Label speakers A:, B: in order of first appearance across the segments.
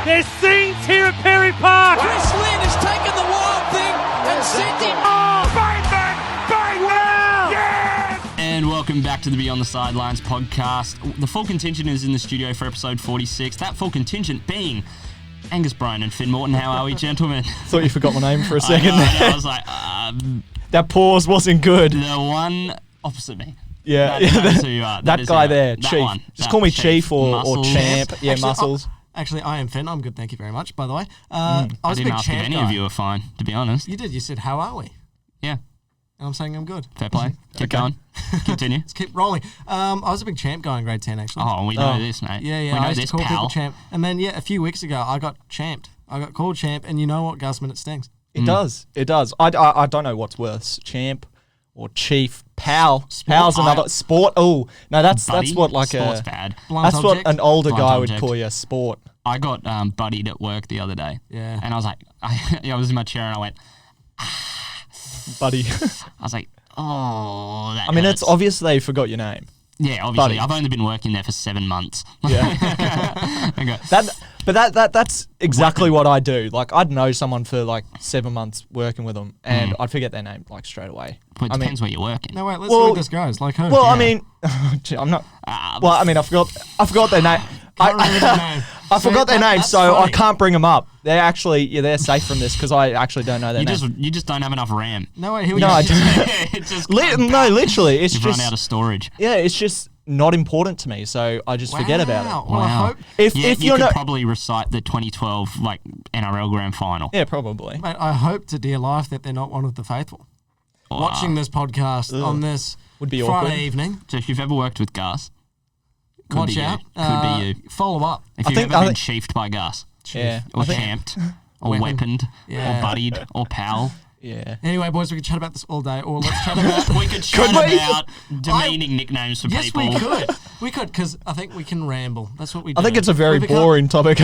A: There's scenes here at Perry Park.
B: Chris Lynn has taken the wild thing and sent him.
C: And welcome back to the Beyond the Sidelines podcast. The full contingent is in the studio for episode 46. That full contingent being Angus Bryan and Finn Morton. How are we, gentlemen?
D: Thought you forgot my name for a second.
C: I was like,
D: that pause wasn't good.
C: the one opposite me.
D: Yeah,
C: That is who you are.
D: that
C: is
D: guy
C: who you
D: there,
C: are. That
D: Chief.
C: one.
D: Just
C: That
D: call me Chief or
C: Muscles.
D: Champ. Yeah,
E: Actually,
D: Muscles.
E: Actually, I am Finn. I'm good, thank you very much, by the way. I
C: I
E: was a
C: didn't
E: big
C: ask if
E: champ
C: any
E: guy.
C: of you are fine, to be honest.
E: You did. You said, how are we?
C: Yeah,
E: And I'm saying I'm good.
C: fair play. Keep going. Continue.
E: Let's keep rolling. I was a big champ guy in grade 10, actually.
C: Oh, we know this, mate.
E: Yeah,
C: We
E: I
C: know
E: used
C: this,
E: to call people
C: pal.
E: champ. And then, a few weeks ago, I got champed. I got called champ, and you know what, Gusman, it stings.
D: It does. It does. I don't know what's worse, Champ or Chief. Pal. Pal's another sport. Oh no, that's
C: Buddy,
D: what like
C: sport's bad.
E: Blunt
D: that's
E: object.
D: what an older
C: Blunt
D: guy
C: object.
D: would call you. Sport.
C: I got buddied at work the other day.
E: Yeah.
C: And I was like, I was in my chair and I went,
D: Buddy.
C: I was like, oh, that
D: I mean, it's
C: hurts.
D: obvious they forgot your name.
C: Yeah, obviously.
D: Buddy.
C: I've only been working there for 7 months.
D: Yeah.
C: Okay.
D: That's exactly what I do. Like, I'd know someone for like 7 months working with them, and I'd forget their name like straight away.
C: Well, it depends where you're working.
E: No, wait, let's see
D: Well-
E: where this goes. Like who?
D: Well,
C: Yeah.
D: I mean, I'm not. Well, I mean, I forgot their name.
E: Can't remember their name.
D: I forgot their name,
E: That's
D: so I
E: funny.
D: can't bring them up. They're actually, they're safe from this because I actually don't know their name.
C: You just don't have enough RAM.
E: No, wait, here we
D: No,
E: go.
D: I don't.
C: It's just
D: No, literally, it's
C: You've
D: just
C: run out of storage.
D: yeah, it's just not important to me, so I just forget about
E: Wow.
D: it.
E: Well, I
C: Wow.
E: hope,
D: If
C: Yeah,
D: if
C: you
D: you're
C: could
D: not,
C: probably recite the 2012 like NRL Grand Final.
D: yeah, probably.
E: mate, I hope to dear life that they're not one of the faithful. Watching this podcast on this
D: Would be
E: Friday
D: awkward.
E: evening.
C: So if you've ever worked with Gus, could
E: Watch
C: be
E: out.
C: you. Could be you.
E: Follow up.
C: If
D: I
C: you've
D: think-
C: ever
D: I
C: been
D: think-
C: chiefed by Gus,
D: Yeah,
C: or
D: I think-
C: champed, or
E: Weapon.
C: weaponed,
E: Yeah.
C: or buddied, or pal.
D: Yeah.
E: Anyway, boys, we could chat about this all day, or let's chat about.
C: We could chat
D: we?
C: about demeaning nicknames for
E: Yes,
C: people.
E: we could. We could, because I think we can ramble. That's what we do.
D: I think it's a very
E: We become-
D: boring topic.
C: I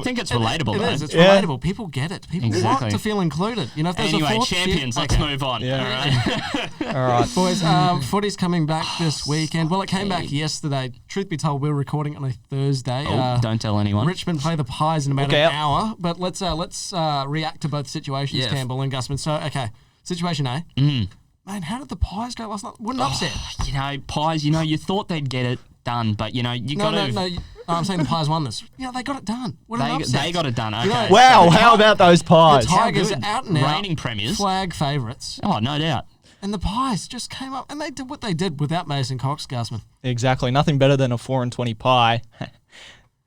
C: think it's relatable,
E: It
C: though.
E: is. It's
D: Yeah.
E: relatable. People get it. People
C: Exactly.
E: want to feel included. You know, if there's
C: Anyway,
E: a fourth
C: champions, let's move on.
D: Yeah.
C: All right.
D: All right.
E: Boys, footy's coming back this weekend. Well, it came back yesterday. Truth be told, we're recording on a Thursday.
C: Oh, don't tell anyone.
E: Richmond play the Pies in about
D: Okay.
E: an hour. But let's react to both situations,
C: Yeah.
E: Campbell and Gusman. So, okay, situation A. Man, how did the Pies go last night? What an upset.
C: You know, Pies, you thought they'd get it done, but, you
E: No,
C: got to...
E: no. I'm saying the Pies won this. They got it done. What an upset.
C: They got it done, okay.
E: You know,
D: Wow, how about those pies?
E: The Tigers
C: good.
E: are out and out.
C: Reigning premiers.
E: Flag favourites.
C: Oh, no doubt.
E: And the Pies just came up and they did what they did without Mason Cox, Gusman.
D: Exactly. Nothing better than a 4-20 pie.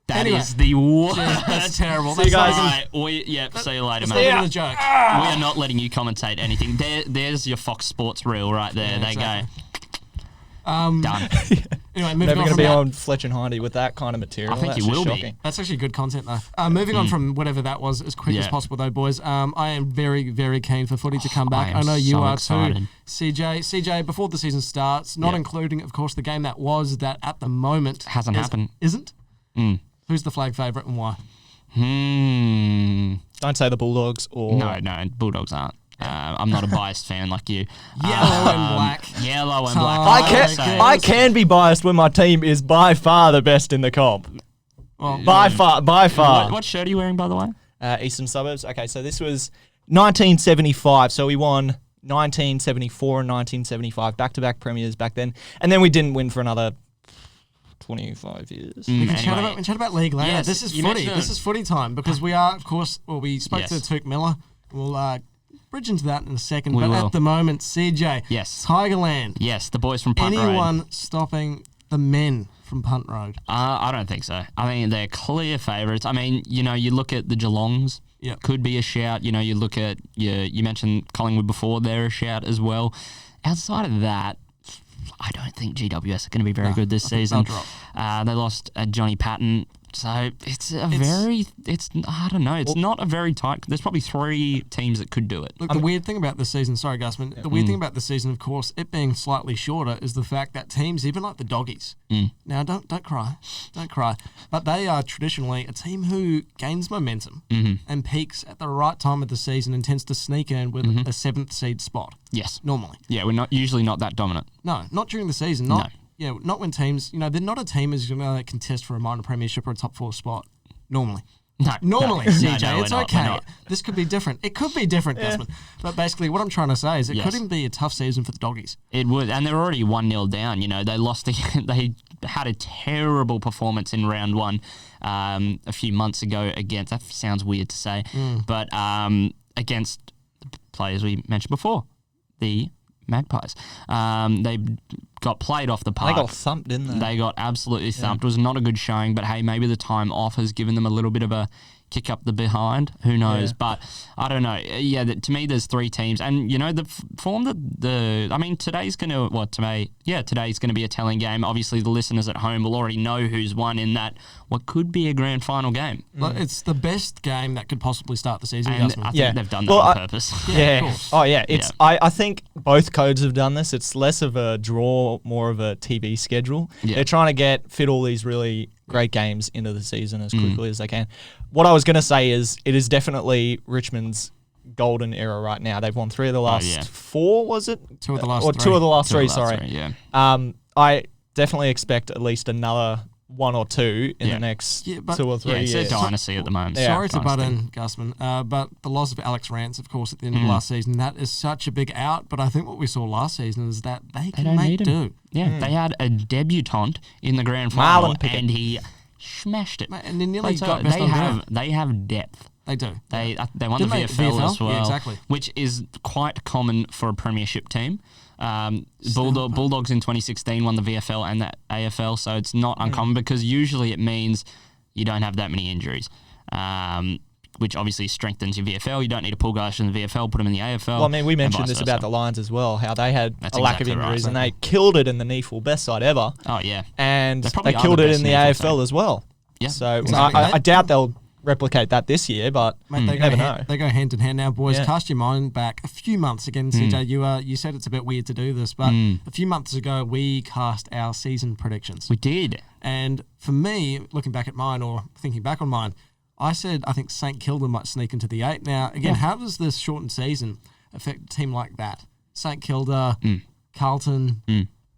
C: That is
E: Anyway.
C: the worst.
E: That's terrible.
D: See you
E: That's
D: guys.
C: All right, see you later,
E: That's
C: mate.
E: not even a joke.
C: We are not letting you commentate anything. There's your Fox Sports reel right there.
E: Yeah,
C: There
E: exactly.
C: go. Done.
E: Anyway, moving
D: Never
E: on
D: going to
E: from
D: be
E: that.
D: on Fletch and Hindy with that kind of material.
C: I think
D: That's
C: you
D: just
C: will be.
D: shocking.
E: That's actually good content, though. Moving on from whatever that was as quick as
C: Yeah.
E: possible, though, boys. I am very, very keen for footy to come back.
C: I am
E: know you
C: so
E: are
C: excited.
E: too. CJ, before the season starts, not
C: Yeah.
E: including, of course, the game that was that at the moment
C: Hasn't happened.
E: Isn't? Who's the flag favourite and why?
D: Don't say the Bulldogs or...
C: No, Bulldogs aren't. I'm not a biased fan like you.
E: Yellow and black.
C: Yellow and black.
D: I
E: Okay.
D: I can be biased when my team is by far the best in the comp.
E: Well,
D: By far.
C: What shirt are you wearing, by the way?
D: Eastern Suburbs. Okay, so this was 1975. So we won 1974 and 1975, back-to-back premiers back then. And then we didn't win for another 25 years.
E: we can
C: Anyway.
E: chat about league later.
C: Yes,
E: this is
C: you
E: footy.
C: mentioned-
E: This is footy time because we are, of course, we spoke
C: Yes.
E: to Touk Miller. We'll bridge into that in a second.
C: We
E: but
C: will.
E: at the moment, CJ,
C: Yes.
E: Tigerland.
C: Yes, the boys from Punt Road.
E: Anyone stopping the men from Punt Road?
C: I don't think so. I mean, they're clear favourites. I mean, you look at the Geelongs.
E: Yep.
C: Could be a shout. You look at, you mentioned Collingwood before, they're a shout as well. Outside of that, I don't think GWS are going to be very good this season.
E: they'll
C: They lost Johnny Patton. So I don't know. It's not a very tight. There's probably 3 teams that could do it.
E: Look, the weird thing about this season, sorry, Gusman, the weird thing about this season, of course, it being slightly shorter, is the fact that teams, even like the Doggies, now don't cry, but they are traditionally a team who gains momentum and peaks at the right time of the season and tends to sneak in with a 7th seed spot.
C: Yes.
E: Normally.
C: Yeah, we're usually not that dominant.
E: No, not during the season. Not when teams, they're not a team who's going to contest for a minor premiership or a top 4 spot. Normally.
C: No,
E: Normally,
C: no,
E: CJ,
C: no,
E: it's
C: we're not, we're
E: okay.
C: not.
E: This could be different. It could be different, Gusman. But basically, what I'm trying to say is it could even be a tough season for the Doggies.
C: It would, and they're already 1-0 down. You know, they lost. They had a terrible performance in round one a few months ago against. That sounds weird to say, but against the players we mentioned before, the Magpies. They got played off the park.
D: They got thumped, didn't they?
C: They got absolutely thumped. It was not a good showing, but hey, maybe the time off has given them a little bit of a kick up the behind. Who knows?
D: Yeah.
C: But I don't know. Yeah, to me, there's three teams, and you know the form that today's going to be a telling game. Obviously, the listeners at home will already know who's won in that what could be a grand final game.
E: Like, it's the best game that could possibly start the season,
C: And
E: Gusman.
C: I think they've done that on purpose.
E: Yeah, of course.
D: Oh yeah. I think both codes have done this. It's less of a draw, more of a TV schedule.
C: Yeah.
D: They're trying to fit all these really great games into the season as quickly as they can. What I was going to say is it is definitely Richmond's golden era right now. They've won 3 of the last 4, was it?
E: 2 of the last
D: or
E: 3.
D: 2 of the last
C: Two of
D: 3,
C: the
D: sorry.
C: last 3, yeah.
D: I definitely expect at least another 1 or 2 in the next 2 or 3
C: Yeah, it's
D: years.
C: a dynasty at the moment.
D: Yeah.
E: Sorry to butt
C: Dynasty.
E: in, Gusman, but the loss of Alex Rance, of course, at the end of last season, that is such a big out. But I think what we saw last season is that they can
C: don't
E: make
C: need him.
E: do.
C: Yeah, they had a debutant in the grand final,
D: Marlon Pickett.
C: and he smashed it.
E: And they nearly
C: So
E: got best on ground.
C: they have depth.
E: They do.
C: They won
E: Didn't
C: the
E: they?
C: VFL as well,
E: Yeah, exactly.
C: which is quite common for a premiership team. Bulldogs in 2016 won the VFL and the AFL, so it's not uncommon because usually it means you don't have that many injuries, which obviously strengthens your VFL. You don't need to pull guys from the VFL, put them in the AFL.
D: Well, I mean, we
C: and
D: mentioned
C: vice
D: this
C: versa.
D: about the Lions as well, how they had
C: That's
D: a lack
C: exactly
D: of
C: right.
D: injuries and they killed it in the NEAFL, best side ever.
C: Oh, yeah.
D: And
C: They probably
D: they
C: are
D: killed
C: the
D: it
C: best
D: in the
C: NEAFL
D: AFL
C: team.
D: as well.
C: Yeah,
D: So
E: exactly.
D: I doubt they'll replicate that this year, but
E: Mate,
D: you never know.
E: They go hand in hand now, boys.
D: Yeah.
E: Cast your mind back a few months again, CJ. You said it's a bit weird to do this, but a few months ago we cast our season predictions.
C: We did.
E: And for me, looking back at mine or thinking back on mine, I said I think St Kilda might sneak into the 8. Now, again, how does this shortened season affect a team like that? St Kilda, Carlton,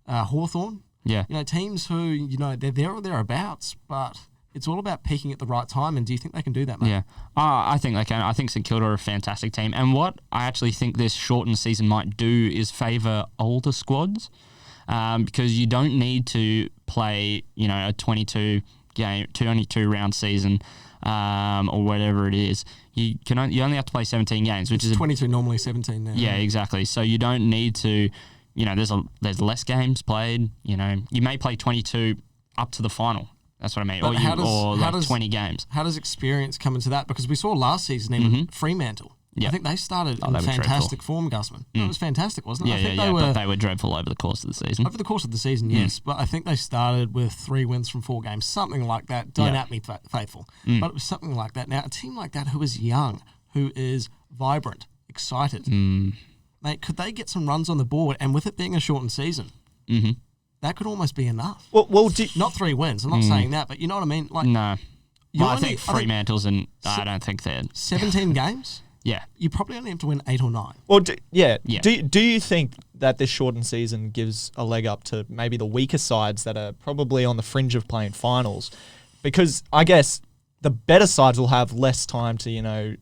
E: Hawthorn.
C: Yeah.
E: You know, teams who, you know, they're there or thereabouts, but it's all about peaking at the right time. And do you think they can do that, mate?
C: Yeah, I think they can. I think St Kilda are a fantastic team. And what I actually think this shortened season might do is favour older squads because you don't need to play, you know, a 22 round season or whatever it is. You only have to play 17 games, which is
E: 22, normally 17 now.
C: yeah, exactly. So you don't need to, you know, there's less games played. You know, you may play 22 up to the final. That's what I mean.
E: But
C: Or 20 games.
E: How does experience come into that? Because we saw last season even Fremantle.
C: Yeah.
E: I think they started in
C: they were
E: fantastic form, Gusman. It was fantastic, wasn't it?
C: Yeah,
E: I think
C: but they were dreadful over the course of the season.
E: over the course of the season, yes. But I think they started with 3 wins from 4 games, something like that. Don't at me, faithful. But it was something like that. Now, a team like that who is young, who is vibrant, excited, mate, could they get some runs on the board? And with it being a shortened season, that could almost be enough.
D: Well,
E: Not 3 wins. I'm not saying that, but you know what I mean? Like,
C: No.
E: you
C: Well, I
E: only-
C: think Fremantle's and I don't think they're.
E: 17 games,
C: Yeah.
E: you probably only have to win 8 or 9.
D: Well,
C: Yeah.
D: Do you think that this shortened season gives a leg up to maybe the weaker sides that are probably on the fringe of playing finals? Because I guess the better sides will have less time to, you know,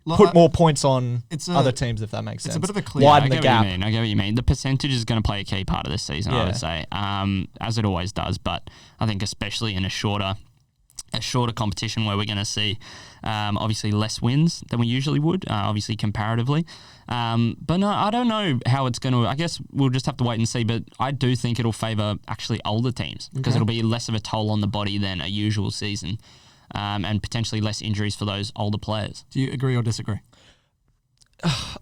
D: put more points on other teams, if that makes sense.
E: It's a bit of a clear.
D: Widen
C: I
D: the
C: get what
D: gap.
C: you mean. I get what you mean. The percentage is going to play a key part of this season, I
D: Yeah.
C: would say, as it always does. But I think especially in a shorter competition where we're going to see obviously less wins than we usually would, obviously comparatively. But no, I don't know how it's going to. I guess we'll just have to wait and see. But I do think it'll favour actually older teams because it'll be less of a toll on the body than a usual season. And potentially less injuries for those older players.
E: Do you agree or disagree?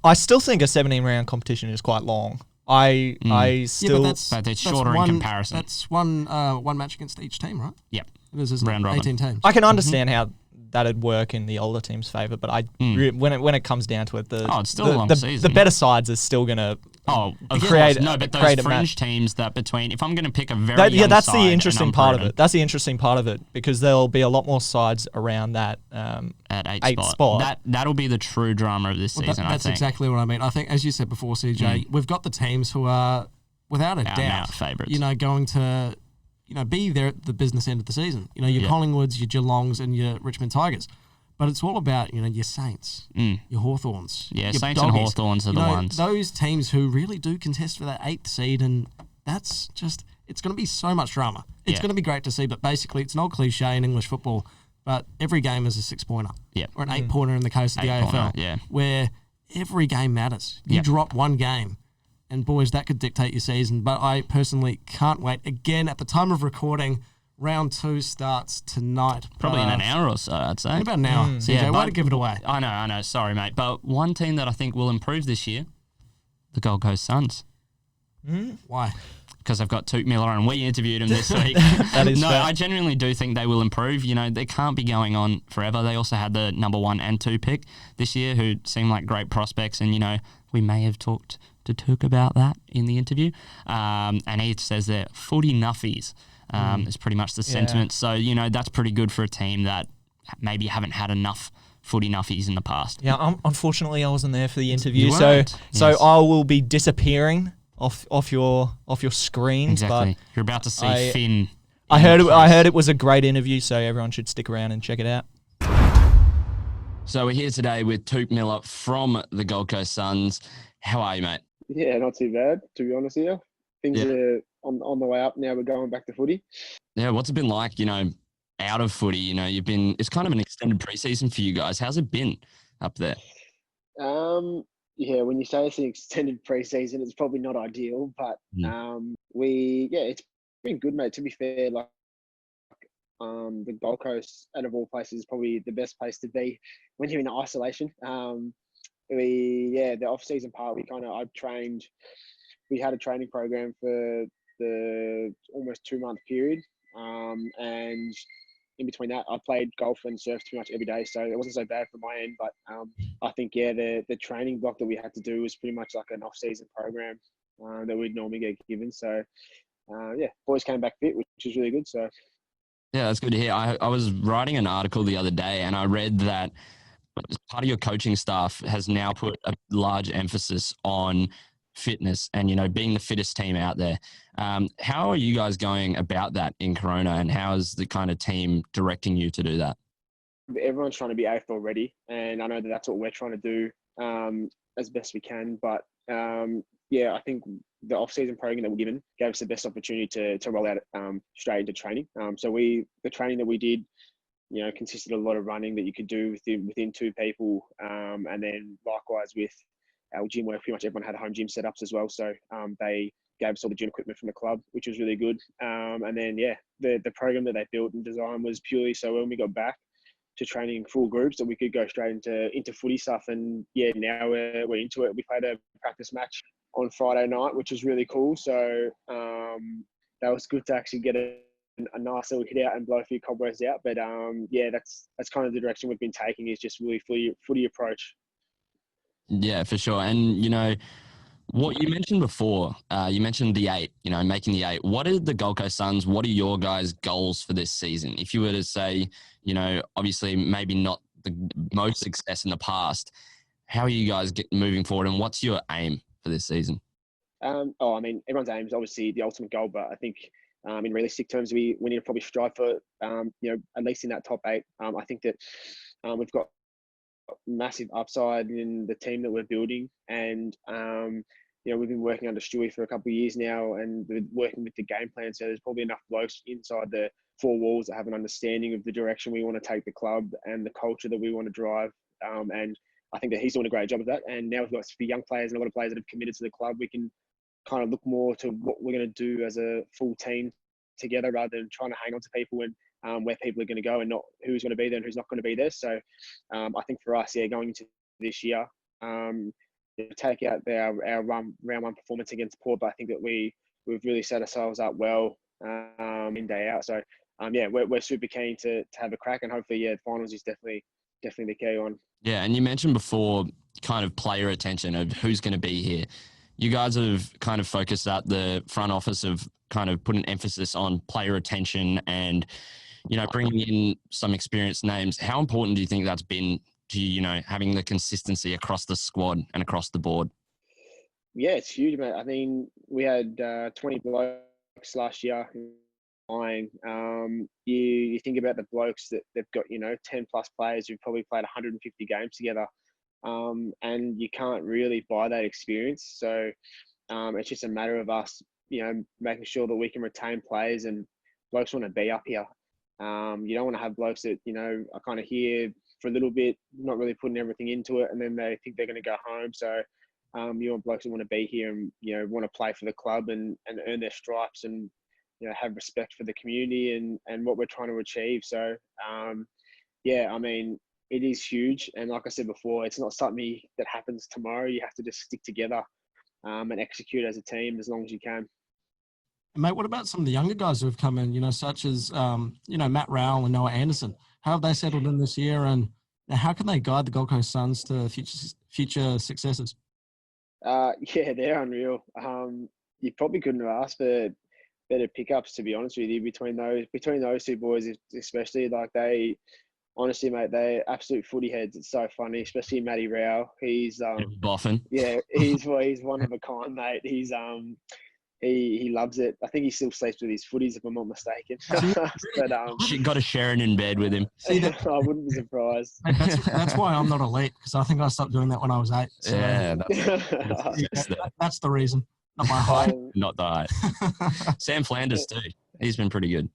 D: I still think a 17-round competition is quite long. I still...
C: But it's shorter in comparison.
E: That's one match against each team, right?
C: Yep.
E: It is, isn't
C: Round
E: it?
C: robin.
E: 18 teams.
D: I can understand how that'd work in the older team's favour, but when it comes down to it,
C: it's still a long season.
D: The better sides are still going to
C: Create
D: a
C: those
D: match.
C: fringe teams that between, if I'm going to pick a very young
D: that's
C: side
D: the interesting
C: and
D: part of
C: unproven
D: it. That's the interesting part of it because there'll be a lot more sides around that
C: at 8
D: eighth spot.
C: That'll be the true drama of this season.
E: That's
C: I think.
E: exactly what I mean. I think, as you said before, CJ, we've got the teams who are, without a
C: Out and
E: doubt,
C: out favourites.
E: you know, going to be there at the business end of the season. Your Collingwoods, your Geelongs, and your Richmond Tigers. But it's all about, your Saints, your Hawthorns.
C: Yeah,
E: your
C: Saints
E: Doggies.
C: and Hawthorns are the ones.
E: Those teams who really do contest for that 8th seed, and that's just, it's going to be so much drama. It's going to be great to see, but basically it's an old cliche in English football, but every game is a 6-pointer.
C: Yeah.
E: Or an 8-pointer in the case of the AFL. Where every game matters. You drop one game, and boys, that could dictate your season. But I personally can't wait. Again, at the time of recording, Round 2 starts tonight.
C: Probably in an hour or so, I'd say.
E: In about an hour. CJ, way to give it away.
C: I know. Sorry, mate. But one team that I think will improve this year, the Gold Coast Suns.
E: Why?
C: Because I've got Touk Miller and we interviewed him this week.
D: That is fair.
C: I genuinely do think they will improve. They can't be going on forever. They also had the number 1 and 2 pick this year who seemed like great prospects. And, we may have talked to Touk about that in the interview. And he says they're footy nuffies. Is pretty much the sentiment. So, that's pretty good for a team that maybe haven't had enough footy nuffies in the past.
D: Yeah, unfortunately, I wasn't there for the interview,
C: You
D: so
C: weren't. Yes.
D: I will be disappearing off your screens.
C: Exactly.
D: But
C: You're about to see Finn.
D: I heard it was a great interview, so everyone should stick around and check it out.
C: So we're here today with Touk Miller from the Gold Coast Suns. How are you, mate?
F: Yeah, not too bad, to be honest here. Things are on the way up now. We're going back to footy.
C: Yeah, what's it been like, out of footy? It's kind of an extended preseason for you guys. How's it been up there?
F: Yeah, when you say it's an extended preseason, it's probably not ideal, but it's been good, mate. To be fair, the Gold Coast, out of all places, is probably the best place to be when you're in isolation. The off-season part, we had a training program for the almost 2-month period. And in between that, I played golf and surfed pretty much every day. So it wasn't so bad from my end, but I think, the training block that we had to do was pretty much like an off-season program that we'd normally get given. So, boys came back fit, which is really good. So,
C: yeah, that's good to hear. I was writing an article the other day and I read that part of your coaching staff has now put a large emphasis on fitness and, being the fittest team out there. How are you guys going about that in Corona, and how is the kind of team directing you to do that?
F: Everyone's trying to be AFL ready, and I know that that's what we're trying to do as best we can. But, I think the off-season program that we're given gave us the best opportunity to roll out straight into training. The training that we did, consisted of a lot of running that you could do within 2 people. And then likewise with our gym, where pretty much everyone had home gym setups as well. So they gave us all the gym equipment from the club, which was really good. And then, the program that they built and designed was purely so when we got back to training full groups that we could go straight into footy stuff. And now we're into it. We played a practice match on Friday night, which was really cool. So that was good to actually get a nice little hit out and blow a few cobwebs out. But that's kind of the direction we've been taking, is just really footy approach.
C: Yeah, for sure. And, what you mentioned before, you mentioned the 8, making the 8. What are the Gold Coast Suns? What are your guys' goals for this season? If you were to say, obviously maybe not the most success in the past, how are you guys moving forward, and what's your aim for this season?
F: Everyone's aim is obviously the ultimate goal, but I think in realistic terms, we need to probably strive for, at least in that top 8. I think that we've got massive upside in the team that we're building, and we've been working under Stewie for a couple of years now, and we're working with the game plan. So there's probably enough blokes inside the 4 walls that have an understanding of the direction we want to take the club and the culture that we want to drive. And I think that he's doing a great job of that. And now we've got some young players and a lot of players that have committed to the club. We can kind of look more to what we're going to do as a full team together, rather than trying to hang on to people and where people are going to go and not who's going to be there and who's not going to be there. So I think for us, going into this year, take out our round 1 performance against Port, but I think that we've really set ourselves up well in day out. So we're super keen to have a crack, and hopefully the finals is definitely the key on.
C: Yeah, and you mentioned before kind of player attention of who's going to be here. You guys have kind of focused at the front office of kind of put an emphasis on player attention and, bringing in some experienced names. How important do you think that's been to, having the consistency across the squad and across the board?
F: Yeah, it's huge, mate. I mean, we had 20 blokes last year You think about the blokes that they've got, 10 plus players who've probably played 150 games together, and you can't really buy that experience. So it's just a matter of us, making sure that we can retain players, and blokes want to be up here. You don't want to have blokes that, are kind of here for a little bit, not really putting everything into it, and then they think they're going to go home. So you want blokes that want to be here and, want to play for the club and earn their stripes and, have respect for the community and what we're trying to achieve. So, it is huge. And like I said before, it's not something that happens tomorrow. You have to just stick together and execute as a team as long as you can.
E: And mate, what about some of the younger guys who have come in, such as, Matt Rowell and Noah Anderson? How have they settled in this year, and how can they guide the Gold Coast Suns to future successes?
F: They're unreal. You probably couldn't have asked for better pickups, to be honest with you, between those two boys, especially. Like, they honestly, mate, they're absolute footy heads. It's so funny, especially Matty Rowell. He's
C: Boffin.
F: Yeah, he's one of a kind, mate. He's he loves it. I think he still sleeps with his footies, if I'm not mistaken. But
C: She got a Sharon in bed with him.
F: I wouldn't be surprised.
E: That's why I'm not elite, because I think I stopped doing that when I was 8. So
C: Yeah,
E: that's the reason. Not my height.
C: Not the height. Sam Flanders too. He's been pretty good.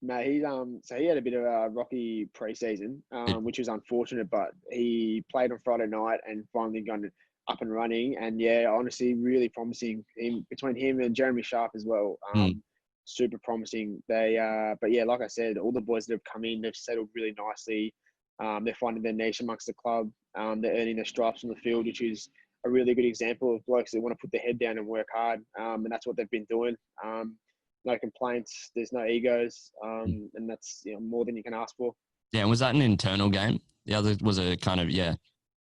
F: Mate, so he had a bit of a rocky preseason, which was unfortunate, but he played on Friday night and finally got up and running. And yeah, honestly, really promising. Between him and Jeremy Sharp as well, super promising. But yeah, like I said, all the boys that have come in, they've settled really nicely. They're finding their niche amongst the club. They're earning their stripes on the field, which is a really good example of blokes that want to put their head down and work hard. And that's what they've been doing. No complaints. There's no egos. And that's more than you can ask for.
C: Yeah, and was that an internal game? The other was a kind of, yeah.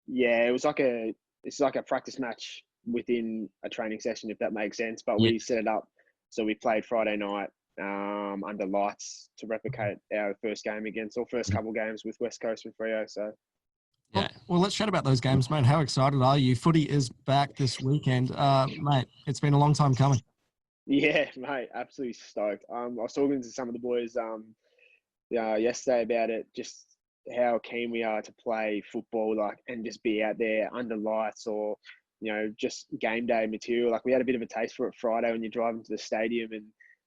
F: Yeah, it's like a practice match within a training session, if that makes sense. But we set it up. So we played Friday night under lights to replicate our first couple games with West Coast and Freo. So.
C: Yeah.
E: Well, let's chat about those games, mate. How excited are you? Footy is back this weekend. Mate, it's been a long time coming.
F: Yeah, mate, absolutely stoked. I was talking to some of the boys yesterday about it, just how keen we are to play football, and just be out there under lights or, just game day material. Like, we had a bit of a taste for it Friday when you're driving to the stadium and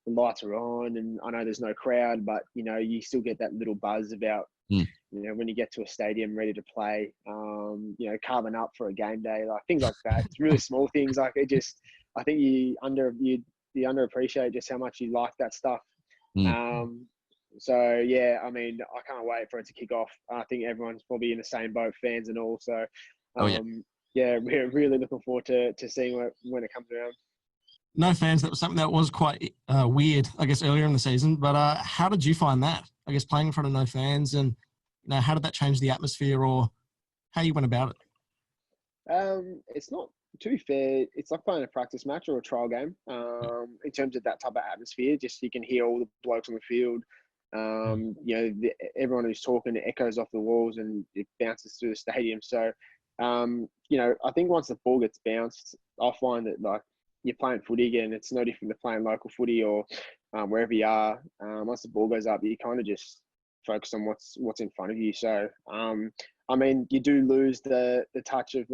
F: the lights are on, and I know there's no crowd, but, you still get that little buzz about, when you get to a stadium ready to play, carving up for a game day, like things like that. It's really small things. Like, I think you underappreciate just how much you like that stuff. So yeah, I can't wait for it to kick off. I think everyone's probably in the same boat, fans and all. So yeah, we're really looking forward to seeing when it comes around.
E: No fans, that was something that was quite weird, I guess, earlier in the season. But how did you find that? I guess playing in front of no fans, and how did that change the atmosphere, or how you went about it?
F: It's not, to be fair, it's like playing a practice match or a trial game. In terms of that type of atmosphere, just you can hear all the blokes on the field. Everyone who's talking, it echoes off the walls and it bounces through the stadium. So, I think once the ball gets bounced, I'll find that you're playing footy again. It's no different to playing local footy or wherever you are. Once the ball goes up, you kind of just focus on what's in front of you. So, you do lose the touch of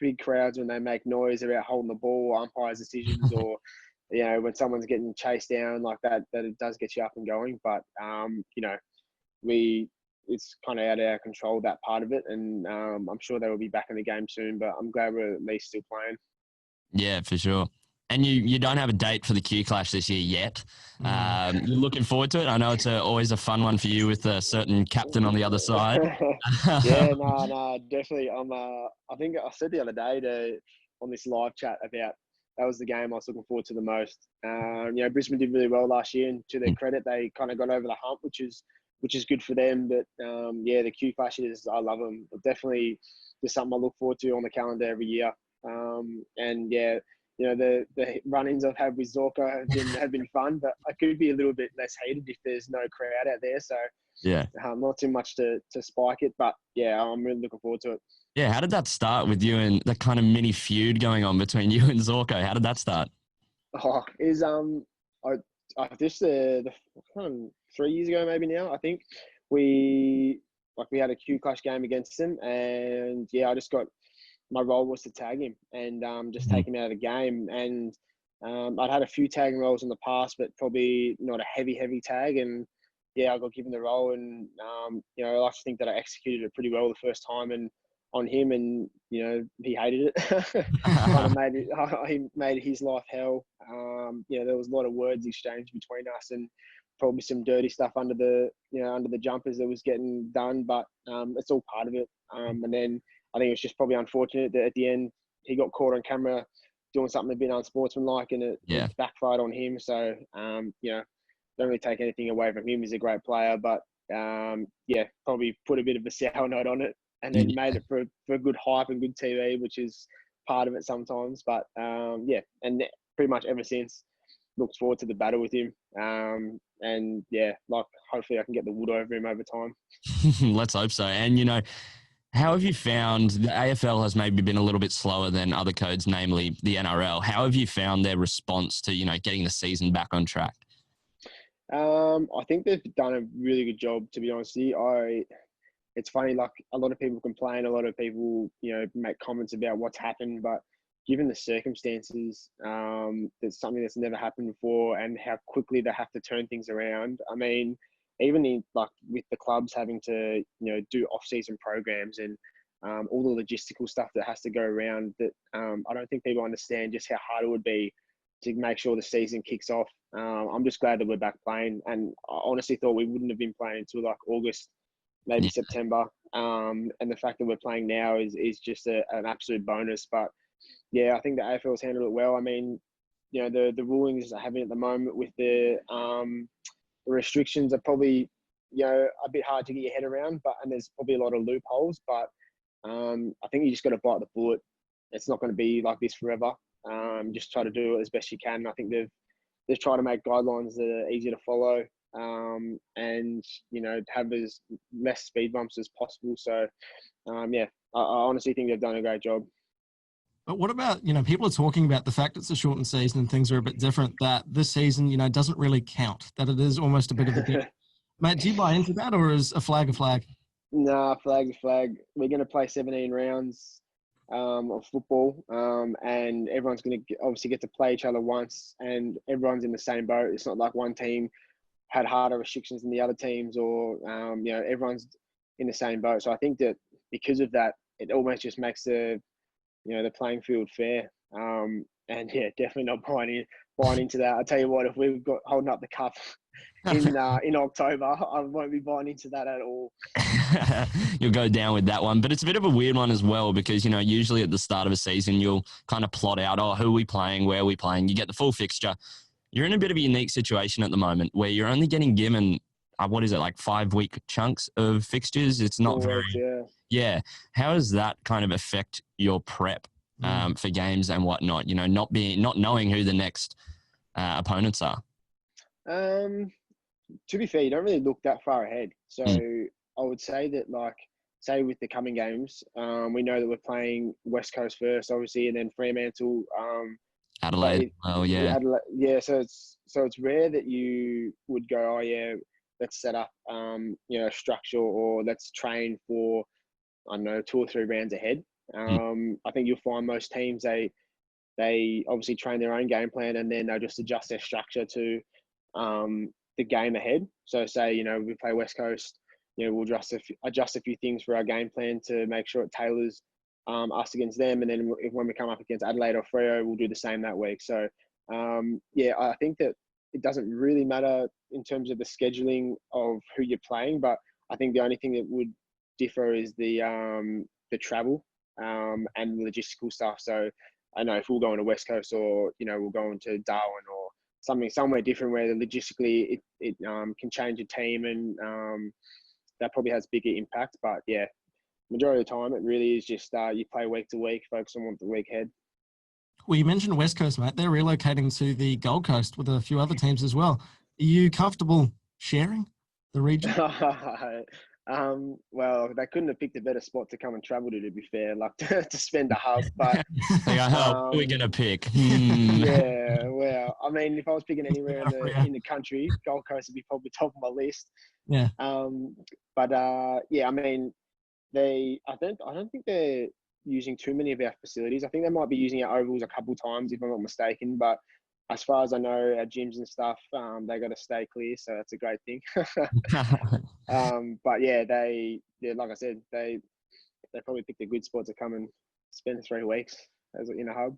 F: big crowds when they make noise about holding the ball, umpires' decisions, or when someone's getting chased down like that it does get you up and going. But it's kind of out of our control, that part of it, and I'm sure they will be back in the game soon. But I'm glad we're at least still playing.
C: Yeah, for sure. And you don't have a date for the Q Clash this year yet. You're looking forward to it. I know it's always a fun one for you with a certain captain on the other side.
F: Yeah, no, definitely. I think I said the other day on this live chat about that was the game I was looking forward to the most. Brisbane did really well last year, and to their credit, they kind of got over the hump, which is good for them. But the Q Clashes, I love them. Definitely, just something I look forward to on the calendar every year. The run-ins I've had with Zorko have been fun, but I could be a little bit less heated if there's no crowd out there. So
C: yeah,
F: not too much to spike it, but yeah, I'm really looking forward to it.
C: Yeah, how did that start with you and the kind of mini feud going on between you and Zorko? How did that start?
F: To This the 3 years ago maybe now. I think we had a Q Clash game against them, and yeah, I just got my role was to tag him and just take him out of the game. And I'd had a few tagging roles in the past, but probably not a heavy tag. And yeah, I got given the role, and I like to think that I executed it pretty well the first time and on him, and he hated it. Kind of he made his life hell. There was a lot of words exchanged between us, and probably some dirty stuff under the jumpers that was getting done, but it's all part of it. And then I think it was just probably unfortunate that at the end he got caught on camera doing something a bit unsportsmanlike, and it backfired on him. So don't really take anything away from him. He's a great player, but probably put a bit of a sour note on it, and then made it for good hype and good TV, which is part of it sometimes. But and pretty much ever since, looked forward to the battle with him. And hopefully I can get the wood over him over time.
C: Let's hope so. And how have you found the AFL has maybe been a little bit slower than other codes, namely the NRL? How have you found their response to getting the season back on track?
F: I think they've done a really good job, to be honest with you. It's funny, like a lot of people complain, a lot of people, make comments about what's happened, but given the circumstances, there's something that's never happened before, and how quickly they have to turn things around. I mean, even with the clubs having to, do off-season programs and all the logistical stuff that has to go around, that I don't think people understand just how hard it would be to make sure the season kicks off. I'm just glad that we're back playing, and I honestly thought we wouldn't have been playing until August, maybe September. And the fact that we're playing now is just an absolute bonus. But yeah, I think the AFL's handled it well. I mean, the rulings are having at the moment with the restrictions are probably, a bit hard to get your head around, and there's probably a lot of loopholes, but I think you just got to bite the bullet. It's not going to be like this forever. Just try to do it as best you can. I think they've tried to make guidelines that are easy to follow, and have as less speed bumps as possible. So I honestly think they've done a great job.
E: But what about, people are talking about the fact it's a shortened season and things are a bit different, that this season, doesn't really count, that it is almost a bit of a Mate, do you buy into that, or is a flag a flag?
F: Nah, flag is flag. We're going to play 17 rounds of football, and everyone's going to obviously get to play each other once, and everyone's in the same boat. It's not like one team had harder restrictions than the other teams, or everyone's in the same boat. So I think that because of that, it almost just makes the playing field fair. And yeah, definitely not buying into that. I tell you what, if we've got holding up the cup in October, I won't be buying into that at all.
C: You'll go down with that one. But it's a bit of a weird one as well, because, usually at the start of a season, you'll kind of plot out, who are we playing, where are we playing? You get the full fixture. You're in a bit of a unique situation at the moment where you're only getting given, 5-week chunks of fixtures. It's not
F: 4
C: very...
F: weeks,
C: Yeah. How does that kind of affect your prep for games and whatnot? Not knowing who the next opponents are.
F: To be fair, you don't really look that far ahead. So I would say that, say with the coming games, we know that we're playing West Coast first, obviously, and then Fremantle.
C: Adelaide.
F: Adelaide, yeah. So it's rare that you would go, let's set up, a structure, or let's train for, 2 or 3 rounds ahead. I think you'll find most teams, they obviously train their own game plan, and then they'll just adjust their structure to the game ahead. So say, we play West Coast, we'll adjust a few things for our game plan to make sure it tailors us against them. And then when we come up against Adelaide or Freo, we'll do the same that week. So I think that it doesn't really matter in terms of the scheduling of who you're playing, but I think the only thing that would differ is the travel and the logistical stuff. So I know if we're going to West Coast, or we're going to Darwin or somewhere different where logistically it can change a team, and that probably has bigger impact. But yeah, majority of the time it really is just you play week to week, focus on the week ahead.
E: Well, you mentioned West Coast, mate. They're relocating to the Gold Coast with a few other teams as well. Are you comfortable sharing the region?
F: Well, they couldn't have picked a better spot to come and travel to be fair, like to spend a hub. But
C: They go, oh, we're going to pick. Hmm.
F: yeah, well, I mean, if I was picking anywhere in the country, Gold Coast would be probably top of my list.
E: Yeah.
F: But yeah, I mean, I don't think they're using too many of our facilities. I think they might be using our ovals a couple times, if I'm not mistaken. But as far as I know, our gyms and stuff, they got to stay clear, so that's a great thing. But yeah, like I said, they probably picked a good spot to come and spend 3 weeks as in a hub.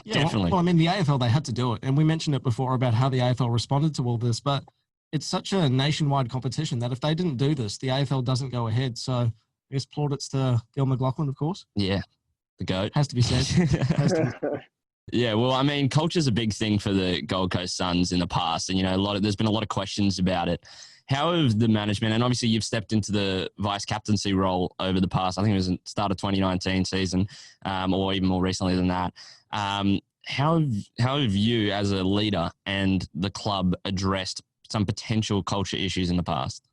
E: Yeah,
C: Definitely.
E: Well, I mean, the AFL, they had to do it. And we mentioned it before about how the AFL responded to all this, but it's such a nationwide competition that if they didn't do this, the AFL doesn't go ahead. So I guess plaudits to Gil McLaughlin, of course.
C: Yeah, the GOAT.
E: Has to be said. Has to be.
C: Yeah, well, I mean, culture's a big thing for the Gold Coast Suns in the past, and there's been a lot of questions about it. How have the management, and obviously you've stepped into the vice captaincy role over the past, I think it was the start of 2019 season, or even more recently than that. How have you, as a leader and the club, addressed some potential culture issues in the past?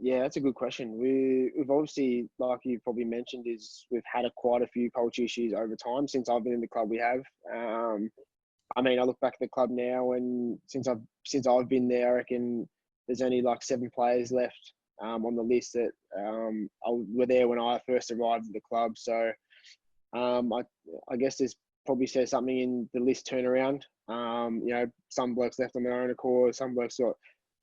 F: Yeah, that's a good question. We've obviously, like you probably mentioned, we've had quite a few culture issues over time since I've been in the club. We have. I mean, I look back at the club now, and since I've been there, I reckon there's only like 7 players left on the list that were there when I first arrived at the club. So I guess there's probably says something in the list turnaround. Some blokes left on their own accord, some blokes got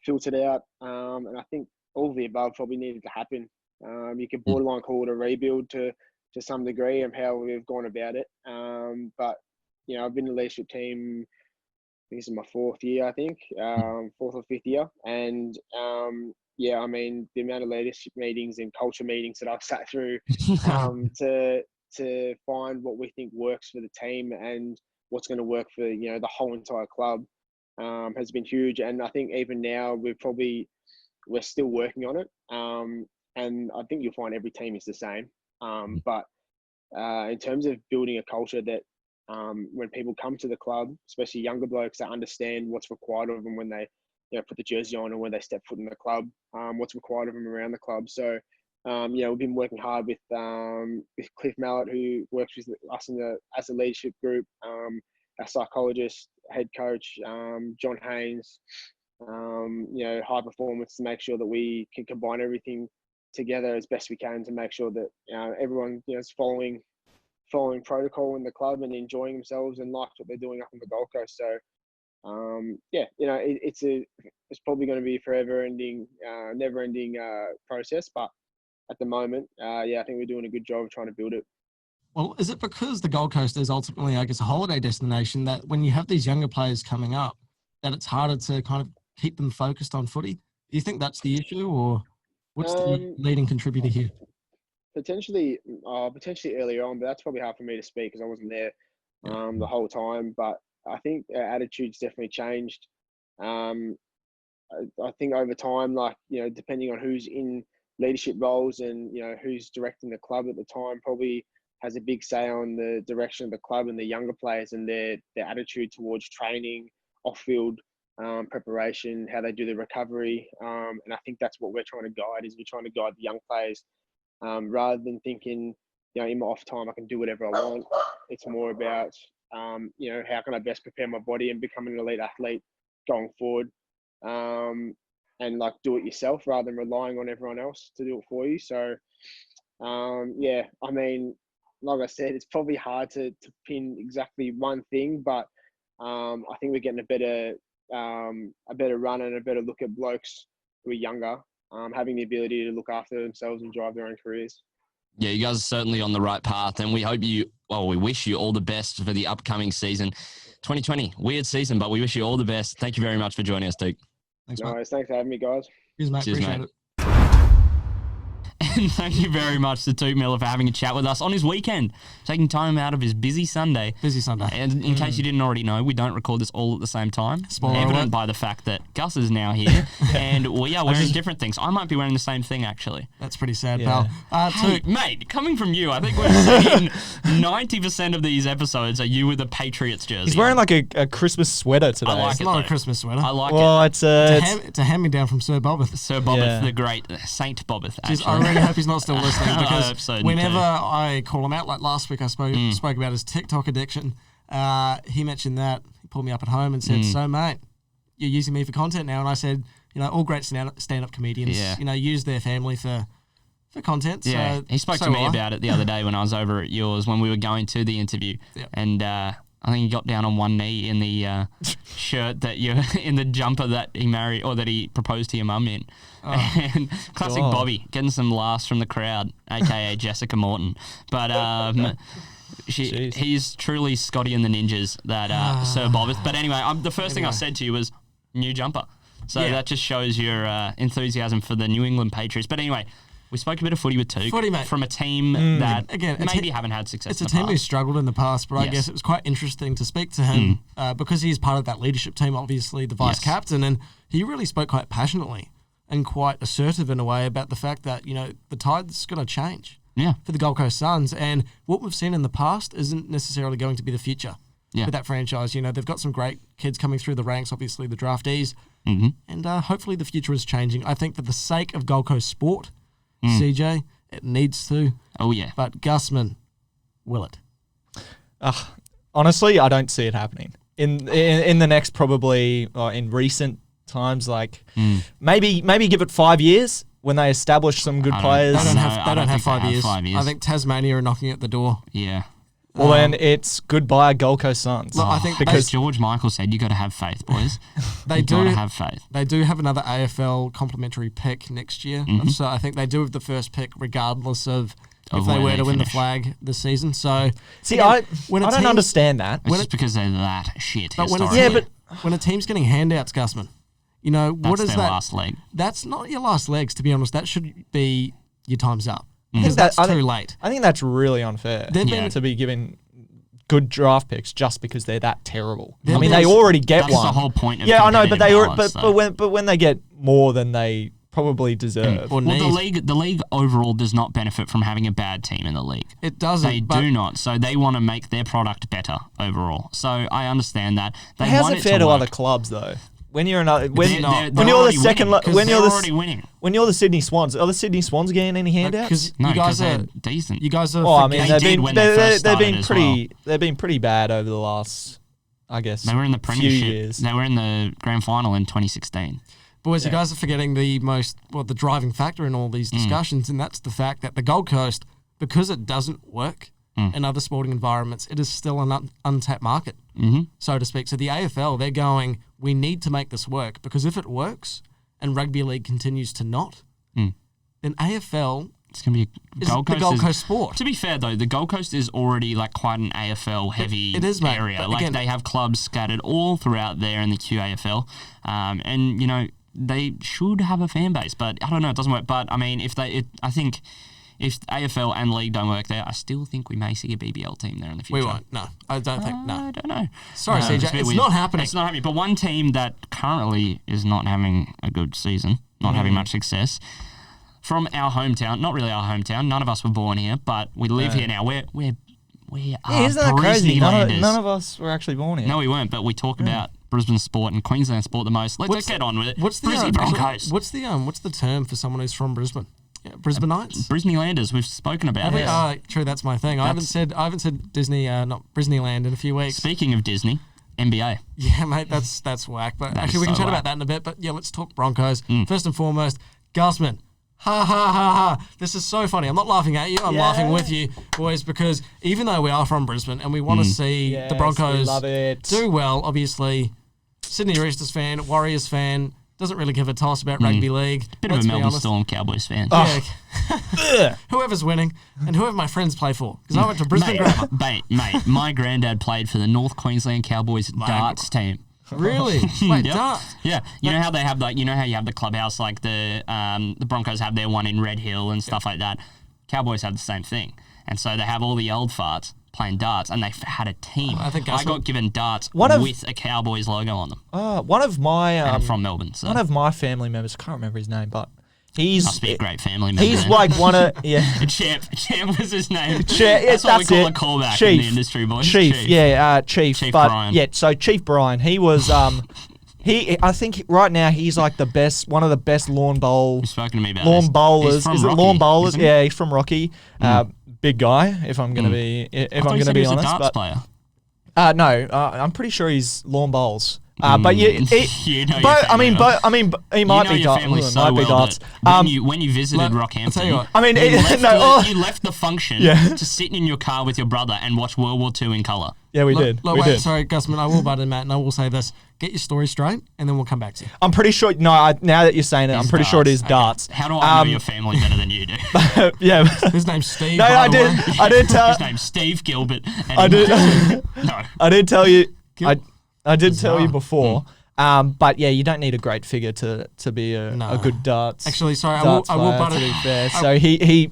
F: filtered out, and I think all of the above probably needed to happen. You could borderline call it a rebuild to some degree of how we've gone about it. But I've been in the leadership team. I think this is my 4th year. I think 4th or 5th year, and yeah, I mean the amount of leadership meetings and culture meetings that I've sat through to find what we think works for the team and what's going to work for the whole entire club has been huge. And I think even now we're still working on it. And I think you'll find every team is the same. But in terms of building a culture that when people come to the club, especially younger blokes, that understand what's required of them when they put the jersey on and when they step foot in the club, what's required of them around the club. So we've been working hard with Cliff Mallett, who works with us as a leadership group, our psychologist, head coach, John Haynes, high performance, to make sure that we can combine everything together as best we can to make sure that everyone is following protocol in the club and enjoying themselves and like what they're doing up on the Gold Coast. So it's probably going to be a never-ending process, but at the moment, I think we're doing a good job of trying to build it.
E: Well, is it because the Gold Coast is ultimately, I guess, a holiday destination that when you have these younger players coming up, that it's harder to kind of keep them focused on footy? Do you think that's the issue, or what's the leading contributor here?
F: Potentially earlier on, but that's probably hard for me to speak because I wasn't there the whole time. But I think our attitude's definitely changed. I think over time, depending on who's in leadership roles and who's directing the club at the time, probably has a big say on the direction of the club and the younger players and their attitude towards training, off-field preparation, how they do the recovery. And I think that's what we're trying to guide, we're trying to guide the young players rather than thinking, in my off time, I can do whatever I want. It's more about, how can I best prepare my body and become an elite athlete going forward, and do it yourself rather than relying on everyone else to do it for you. So, I mean, like I said, it's probably hard to pin exactly one thing, but I think we're getting a better run and a better look at blokes who are younger, having the ability to look after themselves and drive their own careers.
C: Yeah, you guys are certainly on the right path, and we wish you all the best for the upcoming season. 2020, weird season, but we wish you all the best. Thank you very much for joining us, Touk.
E: Thanks,
F: mate. Thanks for having me, guys.
E: Cheers, mate. Appreciate it.
C: And thank you very much to Touk Miller for having a chat with us on his weekend, taking time out of his busy Sunday. And in case you didn't already know, we don't record this all at the same time. Evident by the fact that Gus is now here, and we are wearing different things. I might be wearing the same thing, actually.
E: That's pretty sad, pal.
C: Hey, mate, coming from you, I think we're seeing 90% of these episodes are you with a Patriots jersey.
D: He's wearing like a Christmas sweater today.
C: I like
E: It's
C: it,
E: not
C: though.
E: a Christmas sweater.
C: I like
D: Well,
C: it.
E: It's a hand-me-down from Sir Bobbeth.
C: Sir Bobbeth, the great Saint Bobbeth,
E: Jeez,
C: actually.
E: I really hope he's not still listening
C: I
E: because
C: hope so,
E: whenever
C: too.
E: I call him out, like last week I spoke about his TikTok addiction, he mentioned that. He pulled me up at home and said, so mate, you're using me for content now. And I said, all great stand-up comedians, use their family for content.
C: Yeah,
E: so,
C: he spoke to me about it the other day when I was over at yours when we were going to the interview.
E: Yep.
C: And I think he got down on one knee in the shirt that in the jumper that he married or that he proposed to your mum in. And classic Bobby, getting some laughs from the crowd, aka Jessica Morton. But he's truly Scotty and the Ninjas, that Sir Bobbeth. But anyway, the first thing I said to you was new jumper. So that just shows your enthusiasm for the New England Patriots. But anyway, we spoke a bit of footy with Touk from a team that maybe haven't had success.
E: It's a team who's struggled in the past, but I guess it was quite interesting to speak to him because he's part of that leadership team, obviously the vice captain, and he really spoke quite passionately and quite assertive in a way about the fact that, the tide's going to change for the Gold Coast Suns, and what we've seen in the past isn't necessarily going to be the future with that franchise. They've got some great kids coming through the ranks, obviously the draftees, and hopefully the future is changing. I think for the sake of Gold Coast sport, CJ, it needs to.
C: Oh, yeah.
E: But Gusman, will it?
D: Honestly, I don't see it happening. In the next probably, in recent times, like maybe give it 5 years when they establish some good players.
E: They don't have 5 years.
C: 5 years.
E: I think Tasmania are knocking at the door.
C: Yeah.
D: Well, then it's goodbye Gold Coast Suns.
E: Look, I think
C: because George Michael said, you got to have faith, boys. You got to have faith.
E: They do have another AFL complimentary pick next year. So I think they do have the first pick regardless of if they were to win the flag this season. So
D: see, I don't understand that.
C: It's just because they're that shit.
E: But when a team's getting handouts, Gusman, what is
C: their
E: that?
C: last leg.
E: That's not your last legs, to be honest. That should be your time's up.
D: I think
E: That's too late.
D: I think that's really unfair to be given good draft picks just because they're that terrible. I mean, they already get
C: that's
D: one.
C: That's the whole point of
D: I know, but
C: balance,
D: when they get more than they probably deserve.
E: Well,
C: the league overall does not benefit from having a bad team in the league.
E: It doesn't.
C: They do not. So they want to make their product better overall. So I understand that.
D: How's it fair to other clubs though? When you're
C: they're
D: the second, when you're
C: already winning.
D: When you're the Sydney Swans, are the Sydney Swans getting any handouts?
C: No, because they're decent.
E: You guys are.
D: Oh, I mean,
C: they've
D: been pretty bad over the last, I guess.
C: They were in the
D: few
C: premiership.
D: years.
C: They were in the grand final in 2016.
E: Boys, you guys are forgetting the driving factor in all these discussions, and that's the fact that the Gold Coast, because it doesn't work in other sporting environments, it is still an untapped market, so to speak. So the AFL, they're going, we need to make this work, because if it works and rugby league continues to not, then AFL
C: it's going to be
E: the Gold Coast sport.
C: To be fair, though, the Gold Coast is already like quite an AFL-heavy area. Like
E: again,
C: they have clubs scattered all throughout there in the QAFL, and they should have a fan base, but I don't know, it doesn't work. But I mean, I think if AFL and league don't work there, I still think we may see a BBL team there in the future.
E: We won't. No, I don't think. No,
C: I don't know.
E: Sorry, CJ, it's not happening.
C: It's not happening. But one team that currently is not having a good season, not having much success, from our hometown, not really our hometown. None of us were born here, but we live here now. We are
D: isn't that crazy?
C: Brisbane-landers.
D: None of us were actually born here.
C: No, we weren't. But we talk about Brisbane sport and Queensland sport the most. Let's get on with it.
E: What's the
C: Brisbane Broncos?
E: What's the term for someone who's from Brisbane? Yeah, Brisbaneites?
C: Brisbane-landers. We've spoken about it.
E: True, that's my thing. I haven't said Disney, not Brisneyland in a few weeks.
C: Speaking of Disney, NBA.
E: Yeah, mate, that's whack. But actually, we can chat about that in a bit. But yeah, let's talk Broncos. First and foremost, Gusman. Ha ha ha ha. This is so funny. I'm not laughing at you. I'm laughing with you, boys, because even though we are from Brisbane and we want to see the Broncos do well, obviously, Sydney Roosters fan, Warriors fan, doesn't really give a toss about rugby league.
C: Bit of a Melbourne Storm Cowboys fan.
E: Yeah. Whoever's winning and whoever my friends play for. Because I went to Brisbane Grammar.
C: Mate, my granddad played for the North Queensland Cowboys darts team.
E: Really? Wait,
C: Yep.
E: darts?
C: Yeah, you know how they have you know how you have the clubhouse, like the Broncos have their one in Red Hill and stuff like that. Cowboys have the same thing, and so they have all the old farts playing darts, and they had a team.
E: I think
C: I got given darts with a Cowboys logo on them.
D: One of my
C: And I'm from Melbourne, so
D: one of my family members, I can't remember his name, but
C: must be a great family member.
D: he's
C: then.
D: like one of
C: Champ was his name.
D: That's
C: what we call
D: it.
C: a callback
D: Chief.
C: in the industry, boys.
D: Chief. Chief.
C: Chief
D: but
C: Brian.
D: yeah, so Chief Brian, he was I think right now he's like one of the best lawn
C: You've spoken to me about
D: lawn
C: this.
D: bowlers.
C: He's from
D: Is it
C: Rocky,
D: lawn bowlers?
C: isn't he?
D: Yeah, he's from Rocky. Big guy. If I'm gonna be, if I'm gonna be honest,
C: a darts
D: but
C: player.
D: no, I'm pretty sure he's lawn bowls. But yeah,
C: You know your
D: but I mean,
C: family.
D: he might be
C: your
D: darts.
C: family so
D: Might be
C: well
D: darts.
C: that when you visited
E: I'll
C: Rockhampton,
E: tell you what.
D: I mean,
C: you left the function
D: Yeah.
C: to sit in your car with your brother and watch World War II in colour.
D: Yeah, we did.
E: Look,
D: We
E: wait,
D: did.
E: sorry, Gusman, I will butt in, Matt, and I will say this. Get your story straight, and then we'll come back to you.
D: I'm pretty sure. No, now that you're saying it, I'm pretty sure it is darts.
C: How do I know your family better than you do?
D: Yeah.
E: His name's Steve,
D: No,
E: by
D: I
E: the
D: did.
E: way.
D: I did tell.
C: His name's Steve Gilbert. And
D: I did.
C: No.
D: I did tell you.
E: Gil-
D: I did tell you
E: Bizarre.
D: before. But yeah, you don't need a great figure to be a good darts.
E: Actually, sorry, I
D: darts
E: will
D: player,
E: butt
D: to be
E: in.
D: fair. So he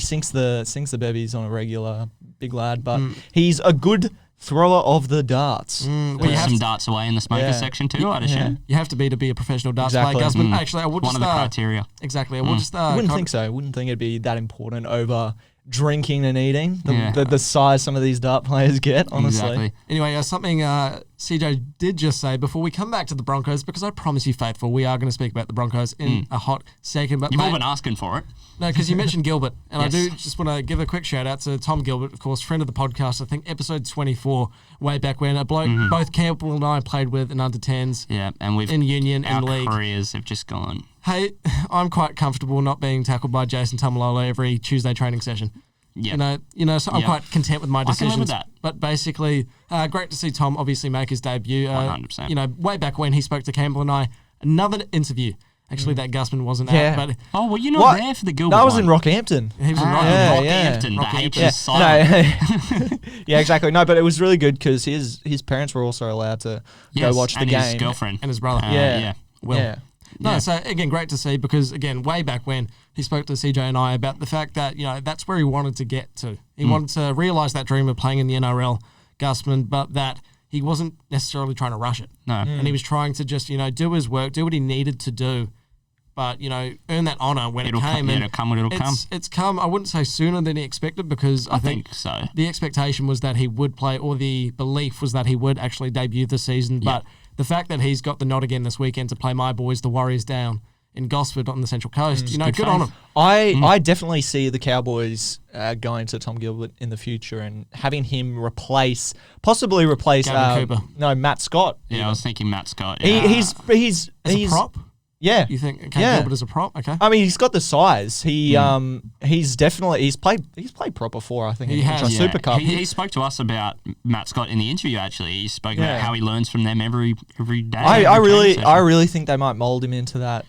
D: sinks the bevies on a regular, big lad, but he's a good thrower of the darts.
E: Well,
C: Put
E: you have
C: some
E: to-
C: darts away in the smoker
D: Yeah.
C: section too, I'd assume.
E: You have to be a professional darts
D: Exactly.
E: player, Gusman. Actually, I would
C: One
E: just
C: of the criteria.
E: exactly. I will just.
D: I wouldn't
E: kind
D: think so. I wouldn't think it'd be that important over drinking and eating.
C: Yeah.
D: The size some of these dart players get, honestly.
C: Exactly.
E: Anyway, something CJ did just say before we come back to the Broncos, because I promise you, Faithful, we are going to speak about the Broncos in a hot second. But
C: You've all
E: mate,
C: been asking for it.
E: no, because you mentioned Gilbert, and
C: Yes.
E: I do just want to give a quick shout out to Tom Gilbert, of course, friend of the podcast. I think episode 24, way back when a bloke both Campbell and I played with in under 10s.
C: Yeah, and we've
E: In union
C: our
E: and league.
C: careers have just gone.
E: Hey, I'm quite comfortable not being tackled by Jason Tamalolo every Tuesday training session.
C: Yeah.
E: So I'm
C: Yeah.
E: quite content with my
C: I can live
E: decisions.
C: with that.
E: But basically, great to see Tom obviously make his debut.
C: 100%.
E: Way back when he spoke to Campbell and I, another interview. Actually, that Gusman wasn't
D: Yeah.
E: at, but
C: Oh, well, you're not
D: What?
C: there for the Gilbert
D: That was
C: one.
D: in Rockhampton.
E: he was in
D: Yeah,
C: Rockhampton.
E: yeah.
C: The H
E: Yeah.
C: is silent.
D: No, yeah, exactly. No, but it was really good because his parents were also allowed to
C: Yes,
D: go watch the
C: and
D: game.
C: his girlfriend.
E: and his brother.
D: Yeah.
C: Yeah.
E: Will.
D: Yeah.
E: No,
C: Yeah.
E: so again, great to see because again, way back when he spoke to CJ and I about the fact that that's where he wanted to get to. He wanted to realise that dream of playing in the NRL, Gusman, but that he wasn't necessarily trying to rush it.
C: No.
E: And he was trying to just do his work, do what he needed to do, but earn that honour when
C: It'll
E: it came.
C: come,
E: and
C: it'll come when it'll come.
E: It's come. I wouldn't say sooner than he expected because
C: I think so.
E: the expectation was that he would play, or the belief was that he would actually debut this season. But the fact that he's got the nod again this weekend to play my boys, the Warriors, down in Gosford on the Central Coast, good on him.
D: I definitely see the Cowboys going to Tom Gilbert in the future and having him possibly replace
E: Gavin Cooper.
D: No, Matt Scott.
C: Yeah, I was thinking Matt Scott.
D: He,
C: Yeah.
D: he's
E: As a prop,
D: Yeah.
E: you think
D: Yeah.
E: Gilbert is a prop? Okay.
D: I mean, he's got the size. He's definitely he's played prop before. I think
E: He
D: in
E: has,
D: a Super Cup.
C: He spoke to us about Matt Scott in the interview. Actually, he spoke
D: Yeah.
C: about how he learns from them every day.
D: I
C: every training session.
D: really think they might mold him into that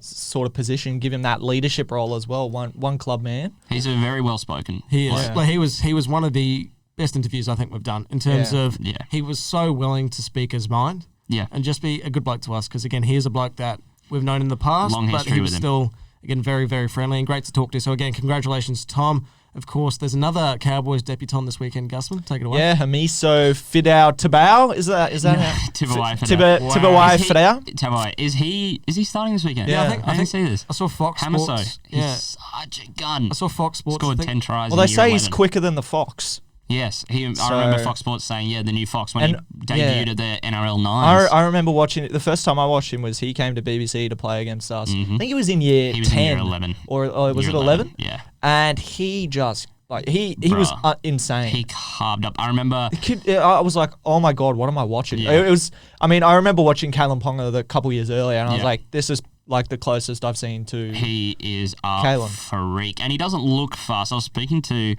D: sort of position, give him that leadership role as well. One club man.
C: He's a very well spoken.
E: He is.
D: Yeah.
E: Like, he was one of the best interviews I think we've done in terms
D: Yeah.
E: of
C: Yeah.
E: he was so willing to speak his mind.
C: Yeah.
E: And just be a good bloke to us because again, he is a bloke that we've known in the past,
C: Long
E: but
C: history
E: he was
C: with him.
E: still again very very friendly and great to talk to. So again, congratulations, Tom. Of course, there's another Cowboys debutant this weekend. Gusman, take it away.
D: Yeah, Hamiso Fidau Tabau. Is that
C: Tibawai for
D: Tibawai Fidau?
C: Tibawai. Is he starting this weekend?
D: Yeah,
E: I
C: I didn't see this.
E: I saw Fox
C: Hamiso.
E: Sports.
C: He's
E: Yeah,
C: such a gun.
E: I saw Fox Sports.
C: Scored
E: I think-
C: 10 tries.
D: Well,
C: in
D: they
C: year
D: say he's
C: 11.
D: quicker than the Fox.
C: Yes, I remember Fox Sports saying, the new Fox when he debuted at the NRL 9s.
D: I remember watching it. The first time I watched him was he came to BBC to play against us. I think he was in year
C: He was in
D: 10.
C: year 11.
D: Or was
C: Year
D: it 11?
C: Yeah.
D: And he just, he was
C: Bruh.
D: insane.
C: He carved up. I remember.
D: I was like, oh my God, what am I watching?
C: Yeah.
D: It was, I remember watching Kalen Ponga the couple years earlier and I was
C: Yeah.
D: like, this is like the closest I've seen to.
C: He is a
D: Kalen.
C: freak. And he doesn't look fast. I was speaking to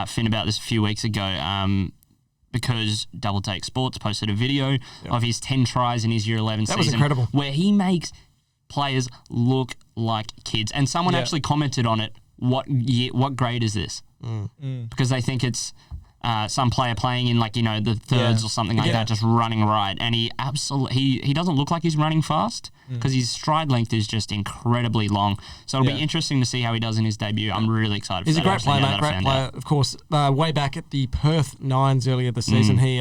C: Finn about this a few weeks ago because Double Take Sports posted a video of his 10 tries in his year 11
E: That
C: season.
E: was incredible.
C: Where he makes players look like kids. And someone actually commented on it, what grade is this? Because they think it's some player playing in the thirds or something like that, just running right, and he doesn't look like he's running fast because his stride length is just incredibly long. So it'll be interesting to see how he does in his debut. I'm really excited.
E: He's
C: for
E: a
C: that.
E: great player, mate. Great player, of course. Way back at the Perth Nines earlier this season, he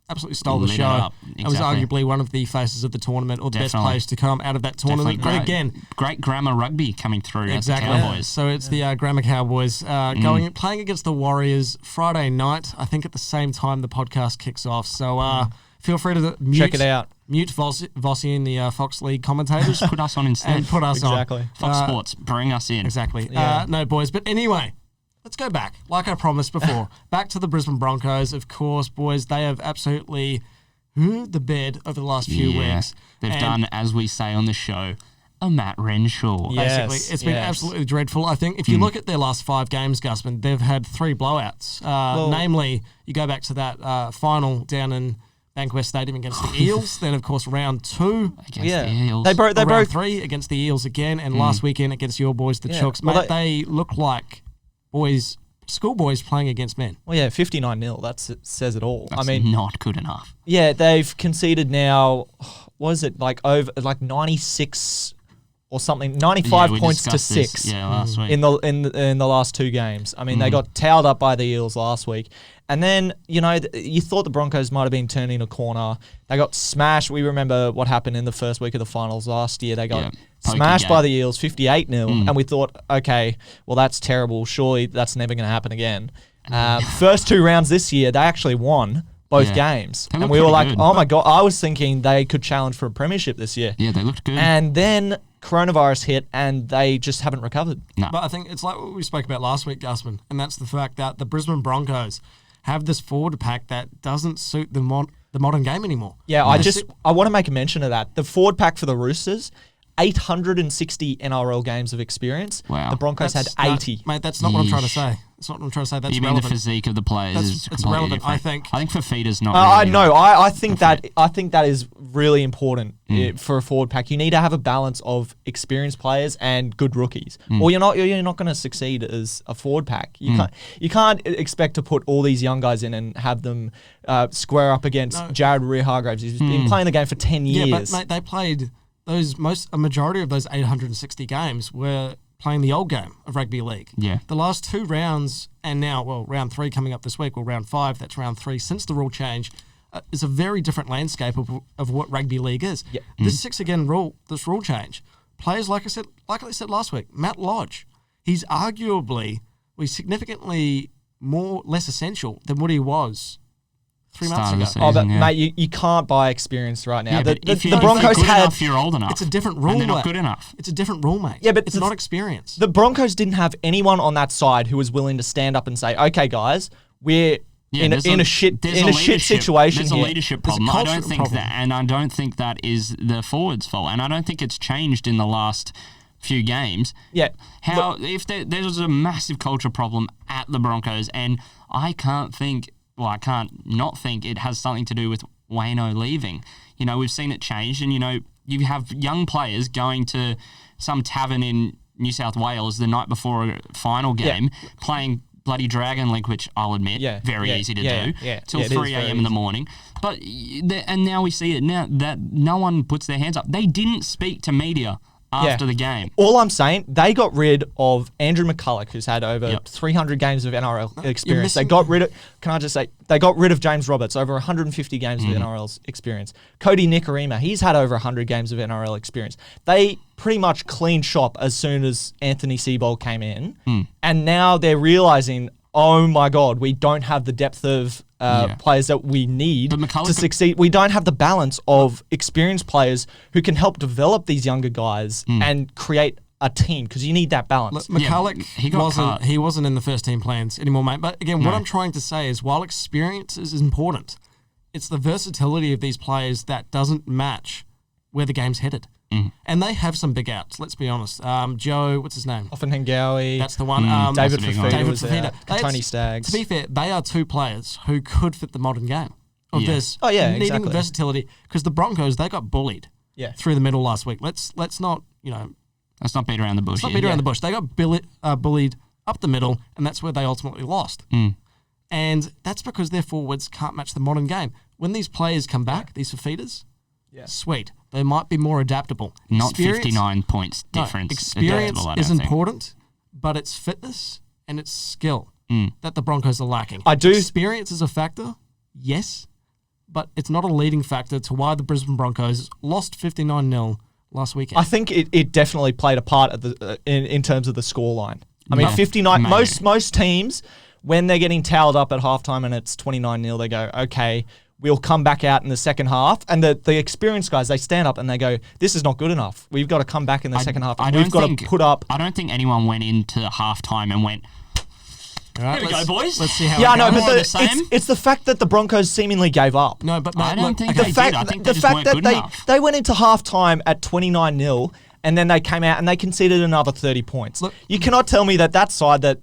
E: absolutely stole the
C: Lit it
E: show.
C: up.
E: It was
C: Exactly.
E: arguably one of the faces of the tournament, or the best
C: Definitely.
E: players to come out of that tournament.
C: Definitely
E: But again,
C: great grammar rugby coming through
E: exactly.
C: as the Cowboys.
E: So it's the Grammar Cowboys playing against the Warriors Friday night. I think at the same time the podcast kicks off. So feel free to
D: Check it out.
E: Mute Vossi and the Fox League commentators.
C: Put us on instead.
E: And put us
D: Exactly.
E: on.
C: Fox Sports, bring us in.
E: Exactly.
D: Yeah.
E: No, boys. But anyway, let's go back. Like I promised before, back to the Brisbane Broncos. Of course, boys, they have absolutely the bed over the last few weeks.
C: They've
E: And
C: done, as we say on the show, a Matt Renshaw.
D: Yeah.
E: basically,
D: Yes,
E: it's been
D: yes.
E: absolutely dreadful. I think if you look at their last 5 games, Gusman, they've had 3 blowouts. Namely, you go back to that final down in Bankwest Stadium against the Eels. Then, of course, round 2.
C: Against the Eels.
D: They broke.
E: round 3 against the Eels again. And last weekend against your boys, the Chooks.
D: Well,
E: Mate, they look like schoolboys playing against men.
D: Well, yeah, 59-0. That says it all.
C: That's
D: I mean,
C: not good enough.
D: yeah, they've conceded now. What is it over 96 or something? 95
C: we
D: points to
C: discussed
D: 6
C: this, last week.
D: in the last 2 games. I mean, they got towed up by the Eels last week. And then, you thought the Broncos might have been turning a corner. They got smashed. We remember what happened in the first week of the finals last year. They got smashed by the Eels 58-0. And we thought, okay, well, that's terrible. Surely that's never going to happen again. First 2 rounds this year, they actually won both games.
C: They
D: And
C: look
D: we were
C: pretty
D: like,
C: good.
D: oh my God, I was thinking they could challenge for a premiership this year.
C: Yeah, they looked good.
D: And then coronavirus hit and they just haven't recovered.
E: But I think it's like what we spoke about last week, Gusman, and that's the fact that the Brisbane Broncos have this forward pack that doesn't suit the modern game anymore.
D: Yeah, I want to make a mention of that. The forward pack for the Roosters, 860 NRL games of experience.
C: Wow.
D: The Broncos had 80.
E: Mate, that's not what I'm trying to
C: Yeesh.
E: say. That's not what I'm trying to say. That's
C: you mean
E: relevant.
C: the physique of the players is
E: It's
C: completely
E: relevant, I
C: different.
E: think.
C: I think Fafita's not
D: I
C: really
D: know.
C: right.
D: I think that is really important for a forward pack. You need to have a balance of experienced players and good rookies, or you're not going to succeed as a forward pack. You can't expect to put all these young guys in and have them square up against Jared Rear-Hargraves. He's been playing the game for 10 years.
E: Yeah, but mate, they played a majority of those 860 games were playing the old game of rugby league.
C: Yeah.
E: The last 2 rounds, and now, round 3 coming up this week, round 5, that's round 3 since the rule change, is a very different landscape of what rugby league is.
D: Yeah.
E: This rule change, players like I said last week, Matt Lodge, he's arguably significantly less essential than what he was 3 months
C: Start of
E: ago.
C: the season.
D: Oh, but
C: yeah.
D: mate, you can't buy experience right now.
C: Yeah,
D: the
C: but if
D: the
C: you're
D: Broncos
C: good
D: had
C: enough, you're old enough.
E: It's a different rule.
C: And they're not
E: mate.
C: good enough.
E: It's a different rule, mate.
D: Yeah, but
E: it's not experience.
D: the Broncos didn't have anyone on that side who was willing to stand up and say, "Okay, guys, we're in a shit situation
C: There's
D: here."
C: a leadership
E: There's a
C: problem. I don't
E: cultural
C: think
E: problem.
C: that, and I don't think that is the forwards' fault. And I don't think it's changed in the last few games.
D: Yeah.
C: If there's a massive culture problem at the Broncos, and I can't not think it has something to do with Wayno leaving. We've seen it change, and you have young players going to some tavern in New South Wales the night before a final game, playing bloody Dragon Link, which I'll admit, very easy to do, till
D: it is
C: 3
D: very
C: a.m. in the
D: easy.
C: morning. But and now we see it now that no one puts their hands up. They didn't speak to media after the game.
D: All I'm saying, they got rid of Andrew McCulloch, who's had over 300 games of NRL experience. They got rid of, they got rid of James Roberts, over 150 games of NRL experience. Cody Nikorima, he's had over 100 games of NRL experience. They pretty much cleaned shop as soon as Anthony Seibold came in. And now they're realizing, oh my God, we don't have the depth of players that we need to succeed. We don't have the balance of experienced players who can help develop these younger guys and create a team, because you need that balance.
E: McCulloch
C: he got cut.
E: he wasn't in the first team plans anymore, mate. But again, what I'm trying to say is, while experience is important, it's the versatility of these players that doesn't match where the game's headed. And they have some big outs, let's be honest. Joe, what's his name?
D: Offenhengawi.
E: That's the one.
D: David
C: That's a big one.
D: Fafita was
E: Fafita.
D: out. Tony Staggs.
E: To be fair, they are 2 players who could fit the modern game of this.
D: Oh, yeah,
E: needing
D: exactly.
E: versatility, because the Broncos, they got bullied through the middle last week. Let's not
C: Let's not beat around the bush.
E: Let's not beat around the bush. They got bullied up the middle, and that's where they ultimately lost. And that's because their forwards can't match the modern game. When these players come back, these Fafitas, sweet. They might be more adaptable.
C: Not 59 points difference.
E: Experience is important, but it's fitness and it's skill that the Broncos are lacking. Experience is a factor, yes, but it's not a leading factor to why the Brisbane Broncos lost 59-0 last weekend.
D: I think it definitely played a part at the in terms of the scoreline. I mean, 59. Most teams, when they're getting towed up at halftime and it's 29-0, they go, okay, we'll come back out in the second half. And the experienced guys, they stand up and they go, this is not good enough. We've got to come back in the second half. And we've got to put up.
C: I don't think anyone went into halftime and went,
E: right,
C: here we go, boys.
E: Let's see how
D: yeah,
E: it
D: no,
E: goes.
D: but it's the fact that the Broncos seemingly gave up.
E: No, but
C: I don't think
D: the
C: they
D: fact,
C: did. I think
D: the
C: they just
D: fact
C: weren't
D: that
C: good enough.
D: they went into halftime at 29-0 and then they came out and they conceded another 30 points.
E: Look,
D: you cannot tell me that side that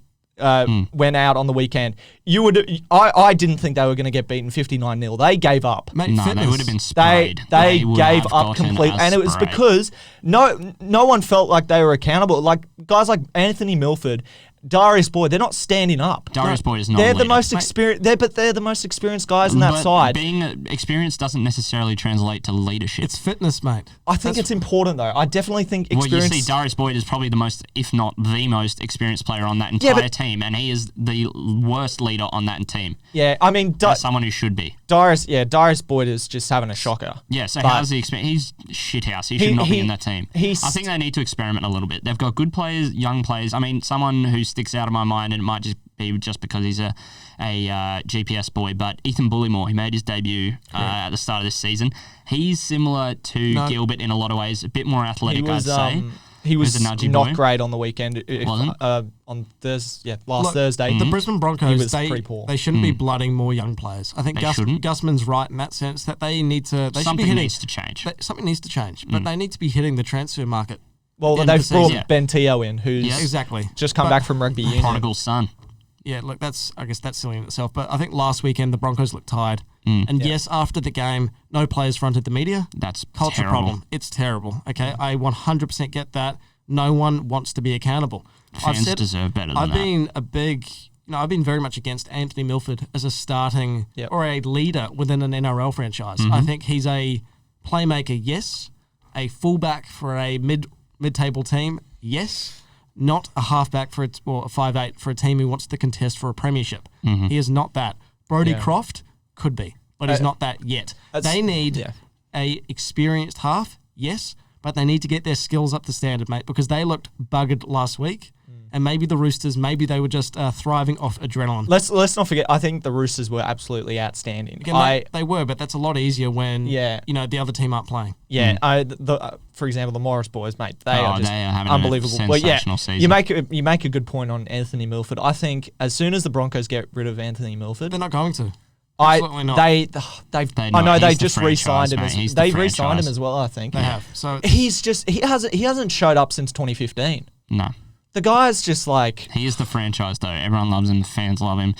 D: went out on the weekend, I didn't think they were going to get beaten 59-0. They gave up.
E: Mate,
C: No,
E: fitness.
C: they would have been sprayed.
D: They
C: would
D: gave
C: have
D: up
C: gotten
D: completely, and it was
C: sprayed.
D: because no one felt like they were accountable. Like guys like Anthony Milford, Darius Boyd, they're not standing up.
C: Darius Boyd is not
D: They're
C: a
D: the
C: leader.
D: most experienced. They're the most experienced guys on that
C: But
D: side.
C: being experienced doesn't necessarily translate to leadership.
E: It's fitness, mate.
D: I think it's important though. I definitely think
C: Well, you
D: experience.
C: see, Darius Boyd is probably the most, if not the most experienced player on that entire team, and he is the worst leader on that team.
D: Yeah, I mean,
C: As someone who should be.
D: Darius Boyd is just having a shocker.
C: Yeah, so
D: But
C: how's the experience? He's shithouse. He should not be in that team. I
D: he's-
C: think they need to experiment a little bit. They've got good players, young players. I mean, someone who sticks out of my mind, and it might just be because he's a GPS boy, but Ethan Bullimore, he made his debut at the start of this season. He's similar to Gilbert in a lot of ways, a bit more athletic, I'd say.
D: He was
C: a nudgy
D: not
C: boy.
D: great on the weekend.
C: Wasn't?
D: On Thursday, last Thursday.
E: The Brisbane Broncos,
D: He was pretty poor.
E: they shouldn't be blooding more young players. I think
C: They shouldn't.
E: Gusman's right in that sense that they need to. They should be
C: Something
E: hitting.
C: needs to change.
E: Something needs to change, but they need to be hitting the transfer market.
D: Well,
E: End of
D: they've
E: the
D: brought
E: season.
D: Ben Teo in, who's
C: Yeah,
E: Exactly.
D: just come back from rugby union.
C: Prodigal son.
E: Yeah, look, I guess that's silly in itself. But I think last weekend the Broncos looked tired. And yes, after the game, no players fronted the media.
C: That's
E: Culture
C: terrible.
E: problem. It's terrible. Okay, I 100% get that. No one wants to be accountable.
C: Fans deserve better than
E: I've
C: that.
E: been I've been very much against Anthony Milford as a starting or a leader within an NRL franchise. I think he's a playmaker, yes. A fullback for a mid-table team, yes. Not a halfback or a 5'8" for a team who wants to contest for a premiership. He is not that. Brody Croft could be, but he's not that yet. They need a experienced half, yes, but they need to get their skills up to standard, mate, because they looked buggered last week. And maybe the Roosters, maybe they were just thriving off adrenaline.
D: Let's not forget, I think the Roosters were absolutely outstanding.
E: Again, they were, but that's a lot easier when the other team aren't playing.
D: Yeah, for example, the Morris boys, mate, they are just
C: having
D: unbelievable.
C: A sensational season.
D: You make a good point on Anthony Milford. I think as soon as the Broncos get rid of Anthony Milford,
E: They're not going to. Absolutely not.
D: They just
C: the
D: re-signed him.
C: franchise, mate. He's the
D: They re-signed him
C: franchise.
D: as well. I think
E: They have. So
D: he hasn't showed up since 2015.
C: No.
D: The guy's just like
C: He is the franchise, though. Everyone loves him. The fans love him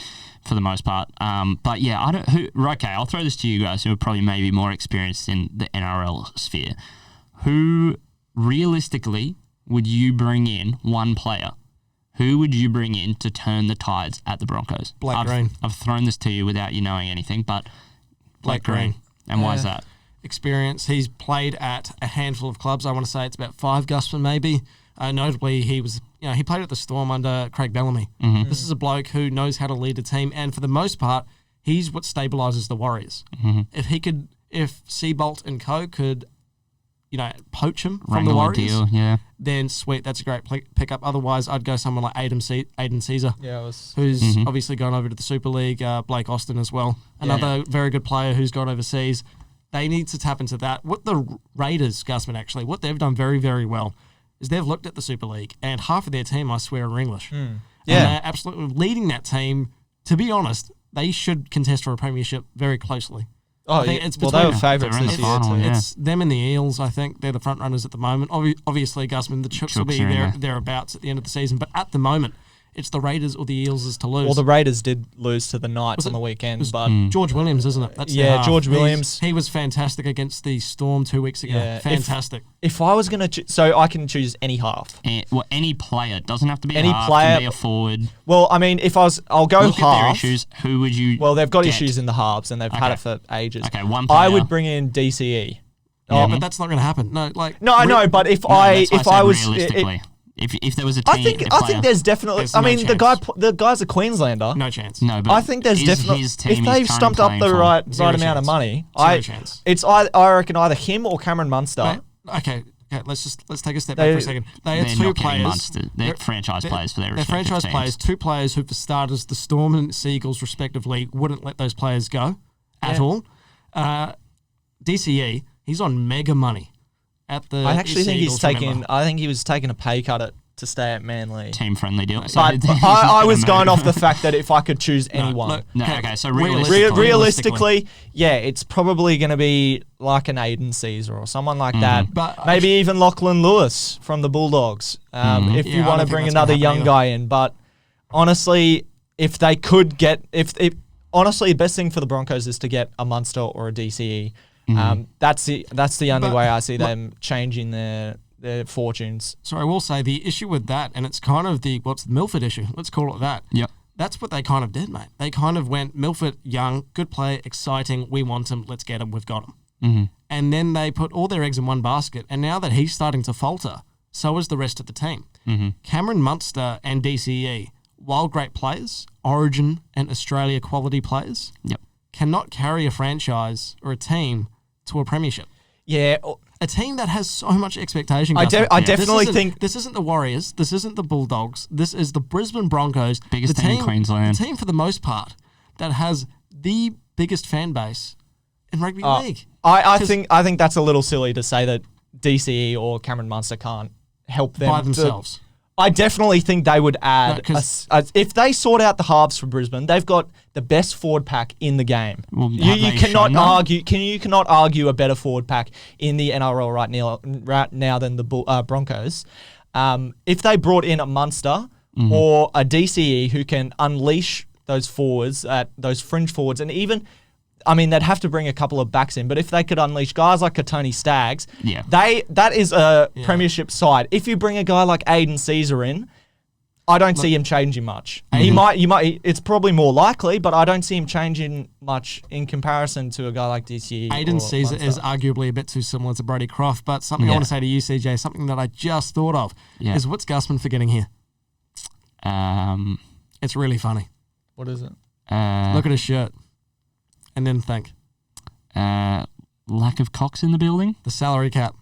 C: for the most part. But yeah, okay, I'll throw this to you guys who are probably maybe more experienced in the NRL sphere. Who realistically would you bring in one player? Who would you bring in to turn the tides at the Broncos?
E: Blake Green.
C: I've thrown this to you without you knowing anything, but Blake Green. And why is that?
E: experience. He's played at a handful of clubs. I want to say it's about 5, Gusman, maybe. Notably, he played at the Storm under Craig Bellamy.
C: Mm-hmm.
E: This is a bloke who knows how to lead a team, and for the most part, he's what stabilises the Warriors.
C: Mm-hmm.
E: If Seabolt and co could, poach him from
C: Wrangle
E: the
C: a
E: Warriors,
C: deal, yeah.
E: then sweet, that's a great pickup. Otherwise, I'd go someone like Aiden Caesar, who's
C: Mm-hmm.
E: obviously gone over to the Super League. Blake Austin as well, another very good player who's gone overseas. They need to tap into that. What the Raiders, Gusman, actually, what they've done very, very well is they've looked at the Super League, and half of their team, I swear, are English.
D: Yeah.
E: And they're absolutely leading that team. To be honest, they should contest for a premiership very closely.
D: Oh,
E: I think
D: yeah.
E: it's
D: Well, they were
E: between-
D: favourites
C: They're in
D: this
C: the
D: year
C: final,
D: too.
C: yeah.
E: It's them and the Eels, I think. They're the front runners at the moment. Obviously, Gusman, the Chooks will
C: Chooks
E: be
C: are in there.
E: thereabouts at the end of the season. But at the moment, it's the Raiders or the Eels to lose.
D: Well, the Raiders did lose to the Knights
E: Was
D: on
E: it-
D: the weekend,
E: was
D: but
E: George Williams, isn't it? That's
D: Yeah,
E: their half.
D: George Williams.
E: He was fantastic against the Storm 2 weeks ago.
D: Yeah,
E: Fantastic.
D: if I was going to... So I can choose any half.
C: Any player. It doesn't have to be
D: Any
C: a half,
D: player-
C: can be a forward.
D: Well, I mean, if I was... I'll go
C: Look at their
D: half.
C: issues. Who would you
D: Well, they've got
C: get?
D: issues in the halves, and they've had
C: Okay.
D: it for ages.
C: Okay, one
D: I
C: player.
D: would bring in DCE.
E: Yeah, but that's not going to happen. No, like
D: No, I know, but if
C: No, that's why
D: if
C: I
D: I
C: said
D: was...
C: realistically. If there was a team,
D: I think
C: a player,
D: there's definitely...
E: There's
D: I
E: no
D: mean,
E: chance.
D: the guy's a Queenslander.
E: no chance.
C: no, but
D: I think there's
C: is
D: definitely...
C: his team
D: If
C: he's
D: they've
C: currently
D: stumped up
C: playing
D: the
C: for?
D: right
E: Zero
D: amount of
E: chance.
D: money,
E: Zero chance.
D: I reckon either him or Cameron Munster.
E: Mate, okay, let's take a step back for a second. They had
C: They're
E: two
C: not getting
E: players.
C: Munster. They're franchise players for their
E: They're
C: respective
E: franchise
C: teams.
E: players. Two players who, for starters, the Storm and Seagulls, respectively, wouldn't let those players go at all. DCE, he's on mega money at the.
D: I actually think he's
E: Seagulls,
D: taking...
E: remember.
D: I think he was taking a pay cut to stay at Manly.
C: Team-friendly deal. So
D: But
C: he's not
D: I
C: gonna
D: was going
C: move.
D: off the fact that if I could choose anyone...
E: look,
C: No, okay, so
D: Realistically, yeah, it's probably going to be like an Aiden Caesar or someone like that.
E: But
D: Maybe even Lachlan Lewis from the Bulldogs, if
E: Yeah,
D: you
E: I
D: want to
E: don't
D: bring
E: think that's
D: another
E: gonna
D: young
E: happen
D: guy in. But honestly, if they could get... Honestly, the best thing for the Broncos is to get a Munster or a DCE. That's the only
E: But
D: way I see them changing their fortunes.
E: So I will say the issue with that, and it's kind of the Milford issue. Let's call it that.
C: Yep.
E: That's what they kind of did, mate. They kind of went, Milford, young, good player, exciting, we want him, let's get him, we've got him.
C: Mm-hmm.
E: And then they put all their eggs in one basket, and now that he's starting to falter, so is the rest of the team.
C: Mm-hmm.
E: Cameron Munster and DCE, while great players, Origin and Australia quality players,
C: Yep.
E: cannot carry a franchise or a team to a premiership.
D: Yeah,
E: A team that has so much expectation.
D: I
E: Gusman.
D: definitely
E: This isn't-
D: think-
E: this isn't the Warriors. This isn't the Bulldogs. This is the Brisbane Broncos,
C: Biggest
E: the
C: team in Queensland.
E: The team for the most part that has the biggest fan base in rugby league.
D: I
E: 'Cause-
D: think that's a little silly to say that DCE or Cameron Munster can't help them
E: by themselves.
D: I definitely think they would add
E: No, 'cause-
D: if they sort out the halves for Brisbane, they've got the best forward pack in the game.
C: Well,
D: you
C: have they
D: cannot
C: shown that?
D: argue. You cannot argue a better forward pack in the NRL right now than the Broncos. If they brought in a Munster or a DCE who can unleash those forwards, those fringe forwards, and even. I mean, they'd have to bring a couple of backs in, but if they could unleash guys like Katoni Staggs,
C: Yeah.
D: that is a premiership side. If you bring a guy like Aiden Caesar in, I don't see him changing much. He might. It's probably more likely, but I don't see him changing much in comparison to a guy like DCE.
E: Aiden
D: or
E: Caesar
D: Munster.
E: is arguably a bit too similar to Brody Croft, but something I
C: Yeah.
E: want to say to you, CJ, something that I just thought of
C: Yeah.
E: is what's Gusman forgetting here? It's really funny.
D: What is it?
E: Look at his shirt and then think.
C: Lack of cocks in the building.
E: The salary cap.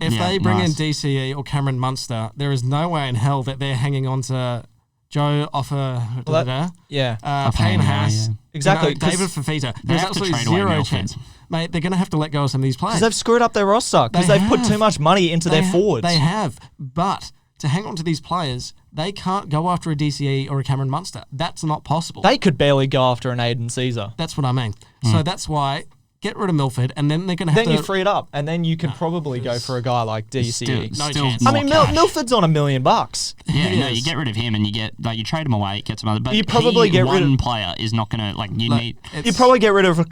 E: If
C: Yeah,
E: they bring
C: nice.
E: in DCE or Cameron Munster, there is no way in hell that they're hanging on to Joe Offer,
D: Yeah,
E: Payne
C: yeah,
E: Haas,
C: yeah.
D: Exactly,
E: you know,
D: 'cause
E: David Fafita.
C: They
E: There's
C: have to
E: absolutely
C: trade away
E: zero
C: Milford.
E: chance. Mate, they're going to have to let go of some of these players.
D: because they've screwed up their roster because
E: They
D: they've put
E: have.
D: too much money into their forwards.
E: They have. But to hang on to these players, they can't go after a DCE or a Cameron Munster. That's not possible.
D: They could barely go after an Aiden Caesar.
E: That's what I mean.
C: Hmm.
E: So that's why get rid of Milford, and then they're going to have
D: Then
E: to...
D: you free it up, and then you could probably go for a guy like DCE.
E: No
C: Still
E: chance.
D: I
C: more
D: mean,
C: cash.
D: Milford's on $1 million.
C: Yeah, no,
E: Yes.
C: you get rid of him and you get you trade him away, get some other. But
D: You probably get rid
C: one
D: of-
C: player is not gonna you
E: Like,
C: need
E: it's-
D: You probably get rid of a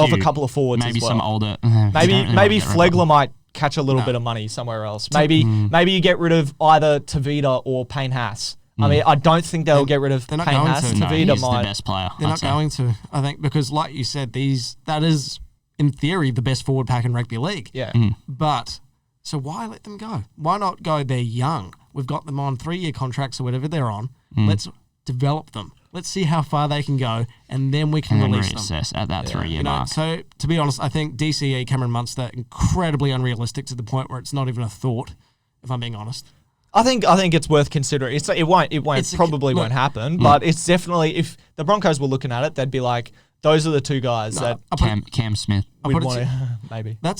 C: few.
D: couple of forwards
C: maybe
D: as well.
C: some older.
D: Maybe Flegler might catch a little bit of money somewhere else. Maybe you get rid of either Tavita or Payne Haas. I mean, I don't think they'll get rid of
E: they're not
D: Payne
E: going
D: Haas.
E: to.
C: No,
D: Tavita
C: he's
D: might.
C: the best player.
E: They're
C: I'd
E: not
C: say.
E: going to, I think, because like you said, that is, in theory, the best forward pack in rugby league.
D: Yeah.
E: But, so why let them go? Why not go, they're young. We've got them on 3-year contracts or whatever they're on. Let's develop them. Let's see how far they can go, and then we can
C: And then
E: release them.
C: reassess at that 3-year
E: You know,
C: mark.
E: so to be honest, I think DCE, Cameron Munster, incredibly unrealistic to the point where it's not even a thought, if I'm being honest.
D: I think it's worth considering. It won't
E: Look,
D: won't happen, but it's definitely, if the Broncos were looking at it, they'd be like, those are the two guys that
C: Cam Smith.
D: we'd
E: put it
D: want
E: to-
D: to maybe.
E: that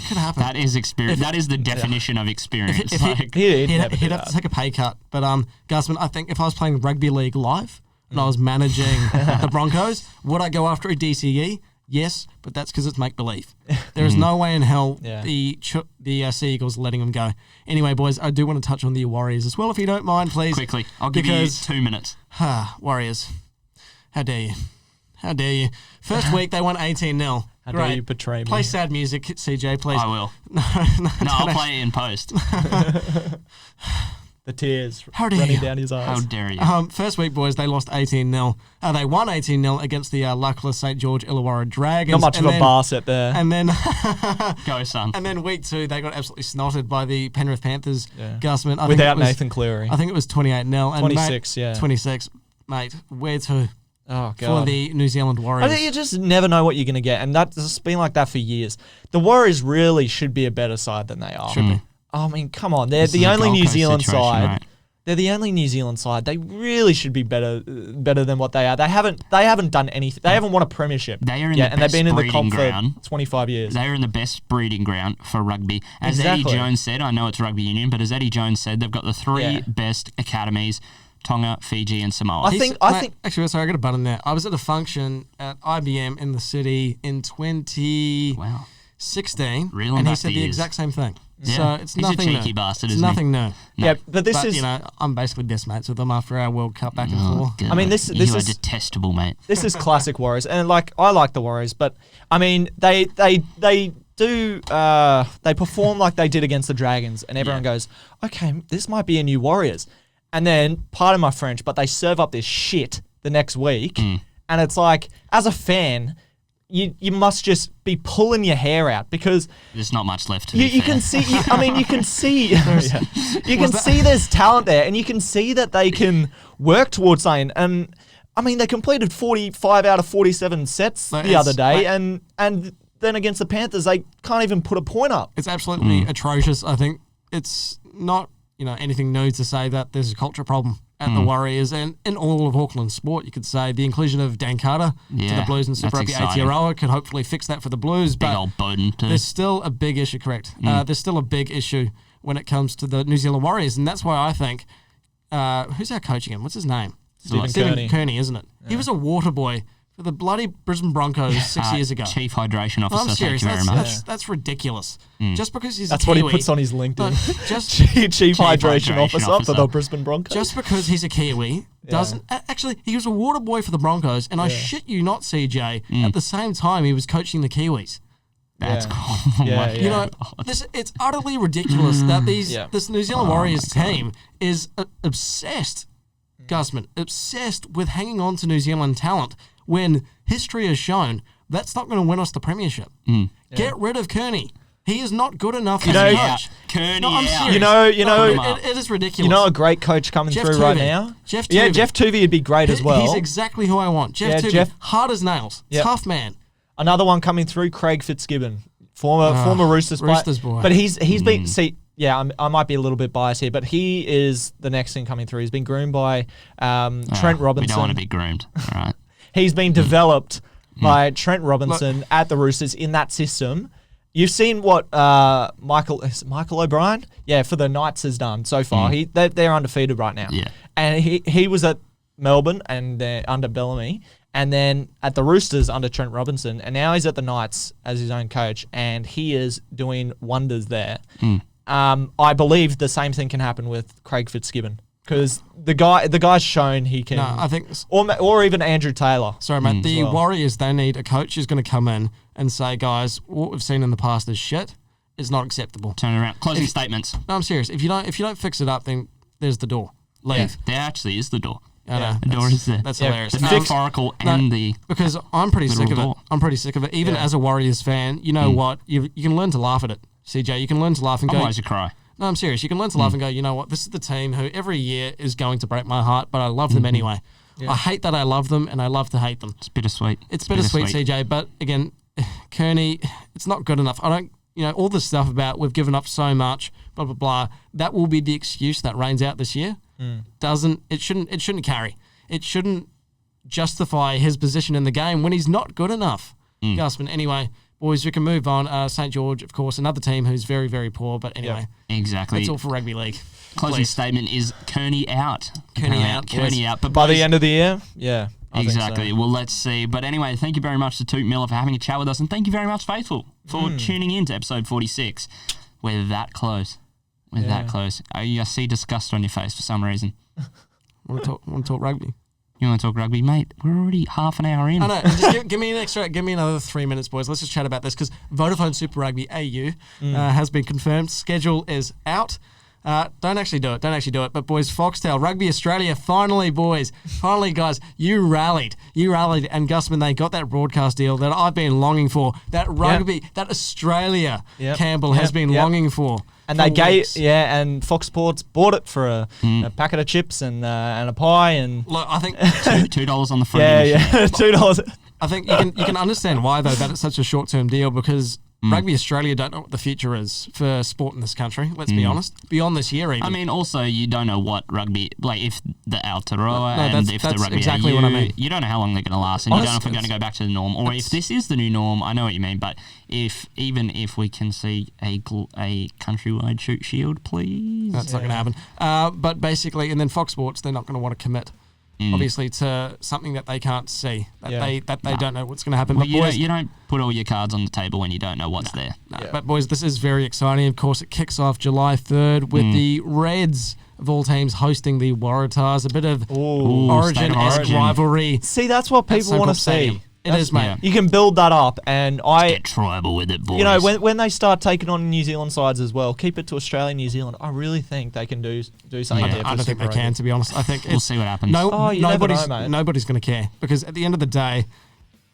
E: could happen.
C: That is experience. That is the definition of experience.
E: If
C: Like,
D: He'd
E: he'd
D: never do
E: have
D: that.
E: to take a pay cut. But Gusman, I think if I was playing rugby league live and I was managing the Broncos, would I go after a DCE? Yes, but that's because it's make-believe. There is no way in hell the Sea Eagles are letting them go. Anyway, boys, I do want to touch on the Warriors as well, if you don't mind, please.
C: Quickly. I'll give you 2 minutes.
E: Warriors. How dare you? How dare you? First week, they won 18-0.
D: How dare you betray me?
E: Play sad music, CJ, please.
C: I will. No, I'll play it in post.
D: The tears
E: How dare
D: running
E: you?
D: down his eyes.
C: How dare you?
E: First week, boys, they lost 18-0. They won 18-0 against the luckless St. George Illawarra Dragons.
D: Not much of a bar set there.
E: And then
C: Go, son.
E: And then week 2, they got absolutely snotted by the Penrith Panthers.
D: Yeah.
E: Gusman.
D: Without Nathan Cleary.
E: I think it was 28-0.
D: 26,
E: mate, 26. Mate, where to?
D: Oh, God.
E: For the New Zealand Warriors.
D: You just never know what you're going to get, and that's been like that for years. The Warriors really should be a better side than they are.
E: Should be.
D: I mean, come on. They're
C: This is
D: the
C: a
D: only
C: Gold
D: New
C: Coast
D: Zealand
C: situation,
D: side.
C: right?
D: They're the only New Zealand side. They really should be better than what they are. They haven't done anything. They haven't won a premiership.
C: They are in
D: yet,
C: the
D: and they've
C: best
D: been in the
C: breeding
D: comp
C: ground.
D: for 25 years.
C: They are in the best breeding ground for rugby. As
D: Exactly.
C: Eddie Jones said, I know it's rugby union, but as Eddie Jones said, they've got the 3 best academies: Tonga, Fiji, and Samoa.
D: I think.
E: Actually, sorry, I got a button there. I was at a function at IBM in the city in 2016,
C: Reeling
E: and he
C: back
E: said
C: the
E: the
C: years.
E: exact same thing.
C: Yeah.
E: So it's
C: He's
E: nothing
C: a cheeky
E: new.
C: bastard,
E: It's
C: isn't he?
E: nothing new.
D: Yeah, but this is.
E: I'm basically best mates with them after our World Cup back and forth.
C: God.
D: I mean, this
C: you are
D: is-
C: detestable, mate.
D: This is classic Warriors, and I like the Warriors, but I mean they perform like they did against the Dragons, and everyone goes, okay, this might be a new Warriors, and then pardon my French, but they serve up this shit the next week, and it's like, as a fan, you must just be pulling your hair out because
C: There's not much left to
D: you can see. You can see. You can see there's talent there, and you can see that they can work towards something. And I mean, they completed 45 out of 47 sets the other day, and then against the Panthers, they can't even put a point up.
E: It's absolutely atrocious. I think it's not anything new to say that there's a culture problem at the Warriors and in all of Auckland sport. You could say the inclusion of Dan Carter to the Blues and Super
C: that's
E: Rugby
C: exciting.
E: Aotearoa could hopefully fix that for the Blues.
C: Big
E: But
C: old Bowden, too.
E: there's still a big issue, correct? There's still a big issue when it comes to the New Zealand Warriors, and that's why I think, who's our coach again? What's his name?
D: Stephen
E: Kearney, isn't it? Yeah. He was a water boy for the bloody Brisbane Broncos 6 years ago.
C: Chief Hydration Officer,
E: I'm serious.
C: thank you very much.
E: That's ridiculous. Just because he's
D: That's
E: a
D: what
E: Kiwi.
D: he puts on his LinkedIn.
E: No, just
D: Chief Hydration Officer for the Brisbane Broncos.
E: Just because he's a Kiwi doesn't... Actually, he was a water boy for the Broncos, and I shit you not, CJ, at the same time he was coaching the Kiwis.
C: That's cool.
E: You know, it's utterly ridiculous that this New Zealand Warriors team is obsessed, Gusman, obsessed with hanging on to New Zealand talent when history has shown that's not going to win us the premiership. Get rid of Kearney. He is not good enough as a coach.
C: Kearney
E: No, I'm
C: out.
E: serious.
D: You know,
E: it is ridiculous.
D: You know a great coach coming
E: Jeff
D: through right
E: Tuvey.
D: now?
E: Jeff
D: Yeah,
E: Tuvey.
D: Jeff Tuvey would be great as well.
E: He's exactly who I want. Jeff
D: Yeah,
E: Tuvey, hard as nails,
D: Yep.
E: tough man.
D: Another one coming through, Craig Fitzgibbon, former Roosters
E: boy.
D: But he's been I might be a little bit biased here, but he is the next thing coming through. He's been groomed by Trent Robinson.
C: We don't want to be groomed. All right.
D: He's been developed by Trent Robinson at the Roosters in that system. You've seen what Michael O'Brien, for the Knights has done so far. They're undefeated right now.
C: Yeah.
D: And he was at Melbourne and under Bellamy, and then at the Roosters under Trent Robinson, and now he's at the Knights as his own coach, and he is doing wonders there. I believe the same thing can happen with Craig Fitzgibbon because the guy's shown he can.
E: No, I think,
D: or even Andrew Taylor.
E: sorry, mate. The
D: well.
E: Warriors, they need a coach who's going to come in and say, guys, what we've seen in the past is shit. It's not acceptable.
C: Turn around. Closing statements.
E: No, I'm serious. If you don't fix it up, then there's the door. Leave.
C: There actually is the door.
E: I know.
C: The door is there.
E: That's hilarious.
C: The metaphorical and the...
E: Because I'm pretty sick of it.
C: door.
E: I'm pretty sick of it. Even as a Warriors fan, you know what? You can learn to laugh at it, CJ. You can learn to laugh and go...
C: Otherwise you cry.
E: No, I'm serious. You can learn to laugh and go, you know what? This is the team who every year is going to break my heart, but I love them anyway. I hate that I love them, and I love to hate them.
C: It's bittersweet.
E: It's bittersweet, CJ. But again, Kearney, it's not good enough. I don't... all this stuff about we've given up so much, blah, blah, blah. That will be the excuse that rains out this year. It shouldn't carry. It shouldn't justify his position in the game when he's not good enough. Gusman, anyway, boys, we can move on. St. George, of course, another team who's very, very poor. But anyway,
C: Exactly.
E: that's all for rugby league.
C: Closing statement is Kearney out.
E: Kearney out,
C: Kearney
E: boys.
C: out. But
D: By
C: boys,
D: the end of the year, think so.
C: Exactly. Well, let's see. But anyway, thank you very much to Touk Miller for having a chat with us, and thank you very much, Faithful, for tuning in to episode 46. We're that close. We're that close. I see disgust on your face for some reason.
E: Want to talk rugby?
C: You want to talk rugby, mate? We're already half an hour in.
E: I know. Just give me another 3 minutes, boys. Let's just chat about this because Vodafone Super Rugby AU has been confirmed. Schedule is out. Don't actually do it. But boys, Foxtel, Rugby Australia, finally, boys. Finally, guys, you rallied. And Gusman, they got that broadcast deal that I've been longing for. That rugby, that Australia Campbell has been longing for.
D: And they and Fox Sports bought it for a packet of chips and a pie and
E: Look, I think
C: $2 on the front.
D: $2.
E: I think you can understand why though that it's such a short term deal because Rugby Australia don't know what the future is for sport in this country. Let's be honest. Beyond this year, even.
C: I mean, also you don't know what rugby if the Aotearoa if the rugby
E: exactly
C: AU,
E: what I mean.
C: You don't know how long they're going to last, and you don't know if we're going to go back to the norm, or if this is the new norm. I know what you mean, but if we can see a countrywide shoot shield, please.
E: That's not going to happen. But basically, and then Fox Sports, they're not going to want to commit. Obviously, to something that they can't see, they don't know what's going to happen.
C: Well,
E: but boys,
C: you don't put all your cards on the table when you don't know what's there.
E: But boys, this is very exciting. Of course, it kicks off July 3rd with the Reds of all teams hosting the Waratahs. A bit of Origin-esque rivalry.
D: See, that's what people want to see.
E: It is, mate.
C: Yeah.
D: You can build that up, and
C: Get tribal with it, boys.
D: you know, when they start taking on New Zealand sides as well, keep it to Australia, New Zealand. I really think they can do something there.
E: I don't think they can, to be honest. I think
C: we'll see what happens.
E: Nobody's
D: mate.
E: going to care because at the end of the day,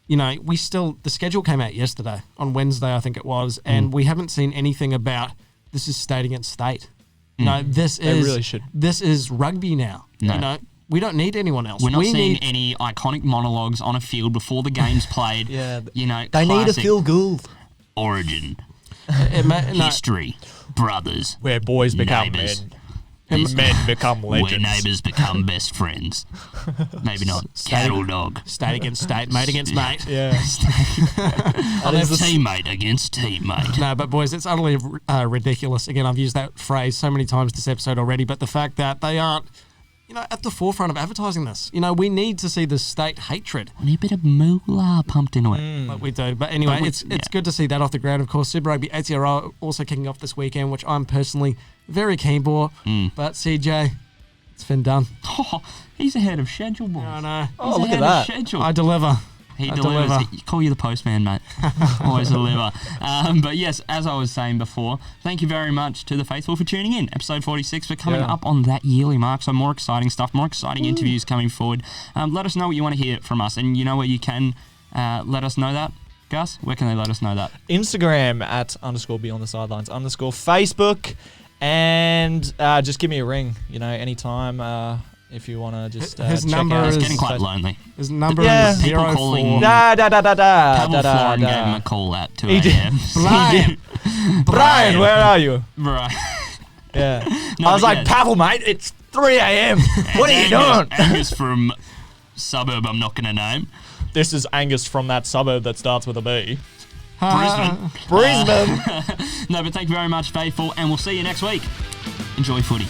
E: you know, the schedule came out yesterday on Wednesday, I think it was, and we haven't seen anything about this is state against state. No, this is rugby now.
C: No.
E: You know. We don't need anyone else.
C: We're not seeing any iconic monologues on a field before the game's played. You know,
D: They need a Phil Gould.
C: Origin, history, brothers,
D: Where boys become
C: neighbours.
D: men. Men become legends.
C: Where neighbours become best friends. Maybe not. Cattle dog.
E: State against state, mate against mate.
D: Yeah.
C: Teammate against teammate.
E: No, but boys, it's utterly ridiculous. Again, I've used that phrase so many times this episode already, but the fact that they aren't, you know, at the forefront of advertising this. You know, we need to see the state hatred.
C: We need a bit of moolah pumped into it.
E: Like we do. But anyway, it's good to see that off the ground. Of course, Super Rugby Aotearoa also kicking off this weekend, which I'm personally very keen for. But CJ, it's been done.
C: Oh, he's ahead of schedule, boys.
E: I know.
D: Oh, look at that.
C: Schedule.
E: I deliver.
C: He delivers. Call you the postman, mate. Always deliver. But yes, as I was saying before, thank you very much to the faithful for tuning in. Episode 46, we're coming up on that yearly mark, so more exciting stuff, more exciting interviews coming forward. Let us know what you want to hear from us, and you know where you can let us know that. Gus, where can they let us know that?
D: Instagram at _beyond the sidelines _Facebook, and just give me a ring, you know, anytime. If you want to just
E: his
D: check
E: number
D: out.
C: It's
E: is
C: getting quite lonely.
E: His number
D: Yeah.
E: is
C: People calling.
E: 04.
C: Pavel Florin gave him a call at 2 a.m.
D: Brian, where are you?
C: Right.
D: Yeah.
C: No,
D: I was
C: but
D: like,
C: yeah.
D: Pavel, mate, it's 3 a.m. What are you doing?
C: Angus from suburb I'm not going to name.
D: This is Angus from that suburb that starts with a B.
C: Brisbane. No, but thank you very much, Faithful, and we'll see you next week. Enjoy footy.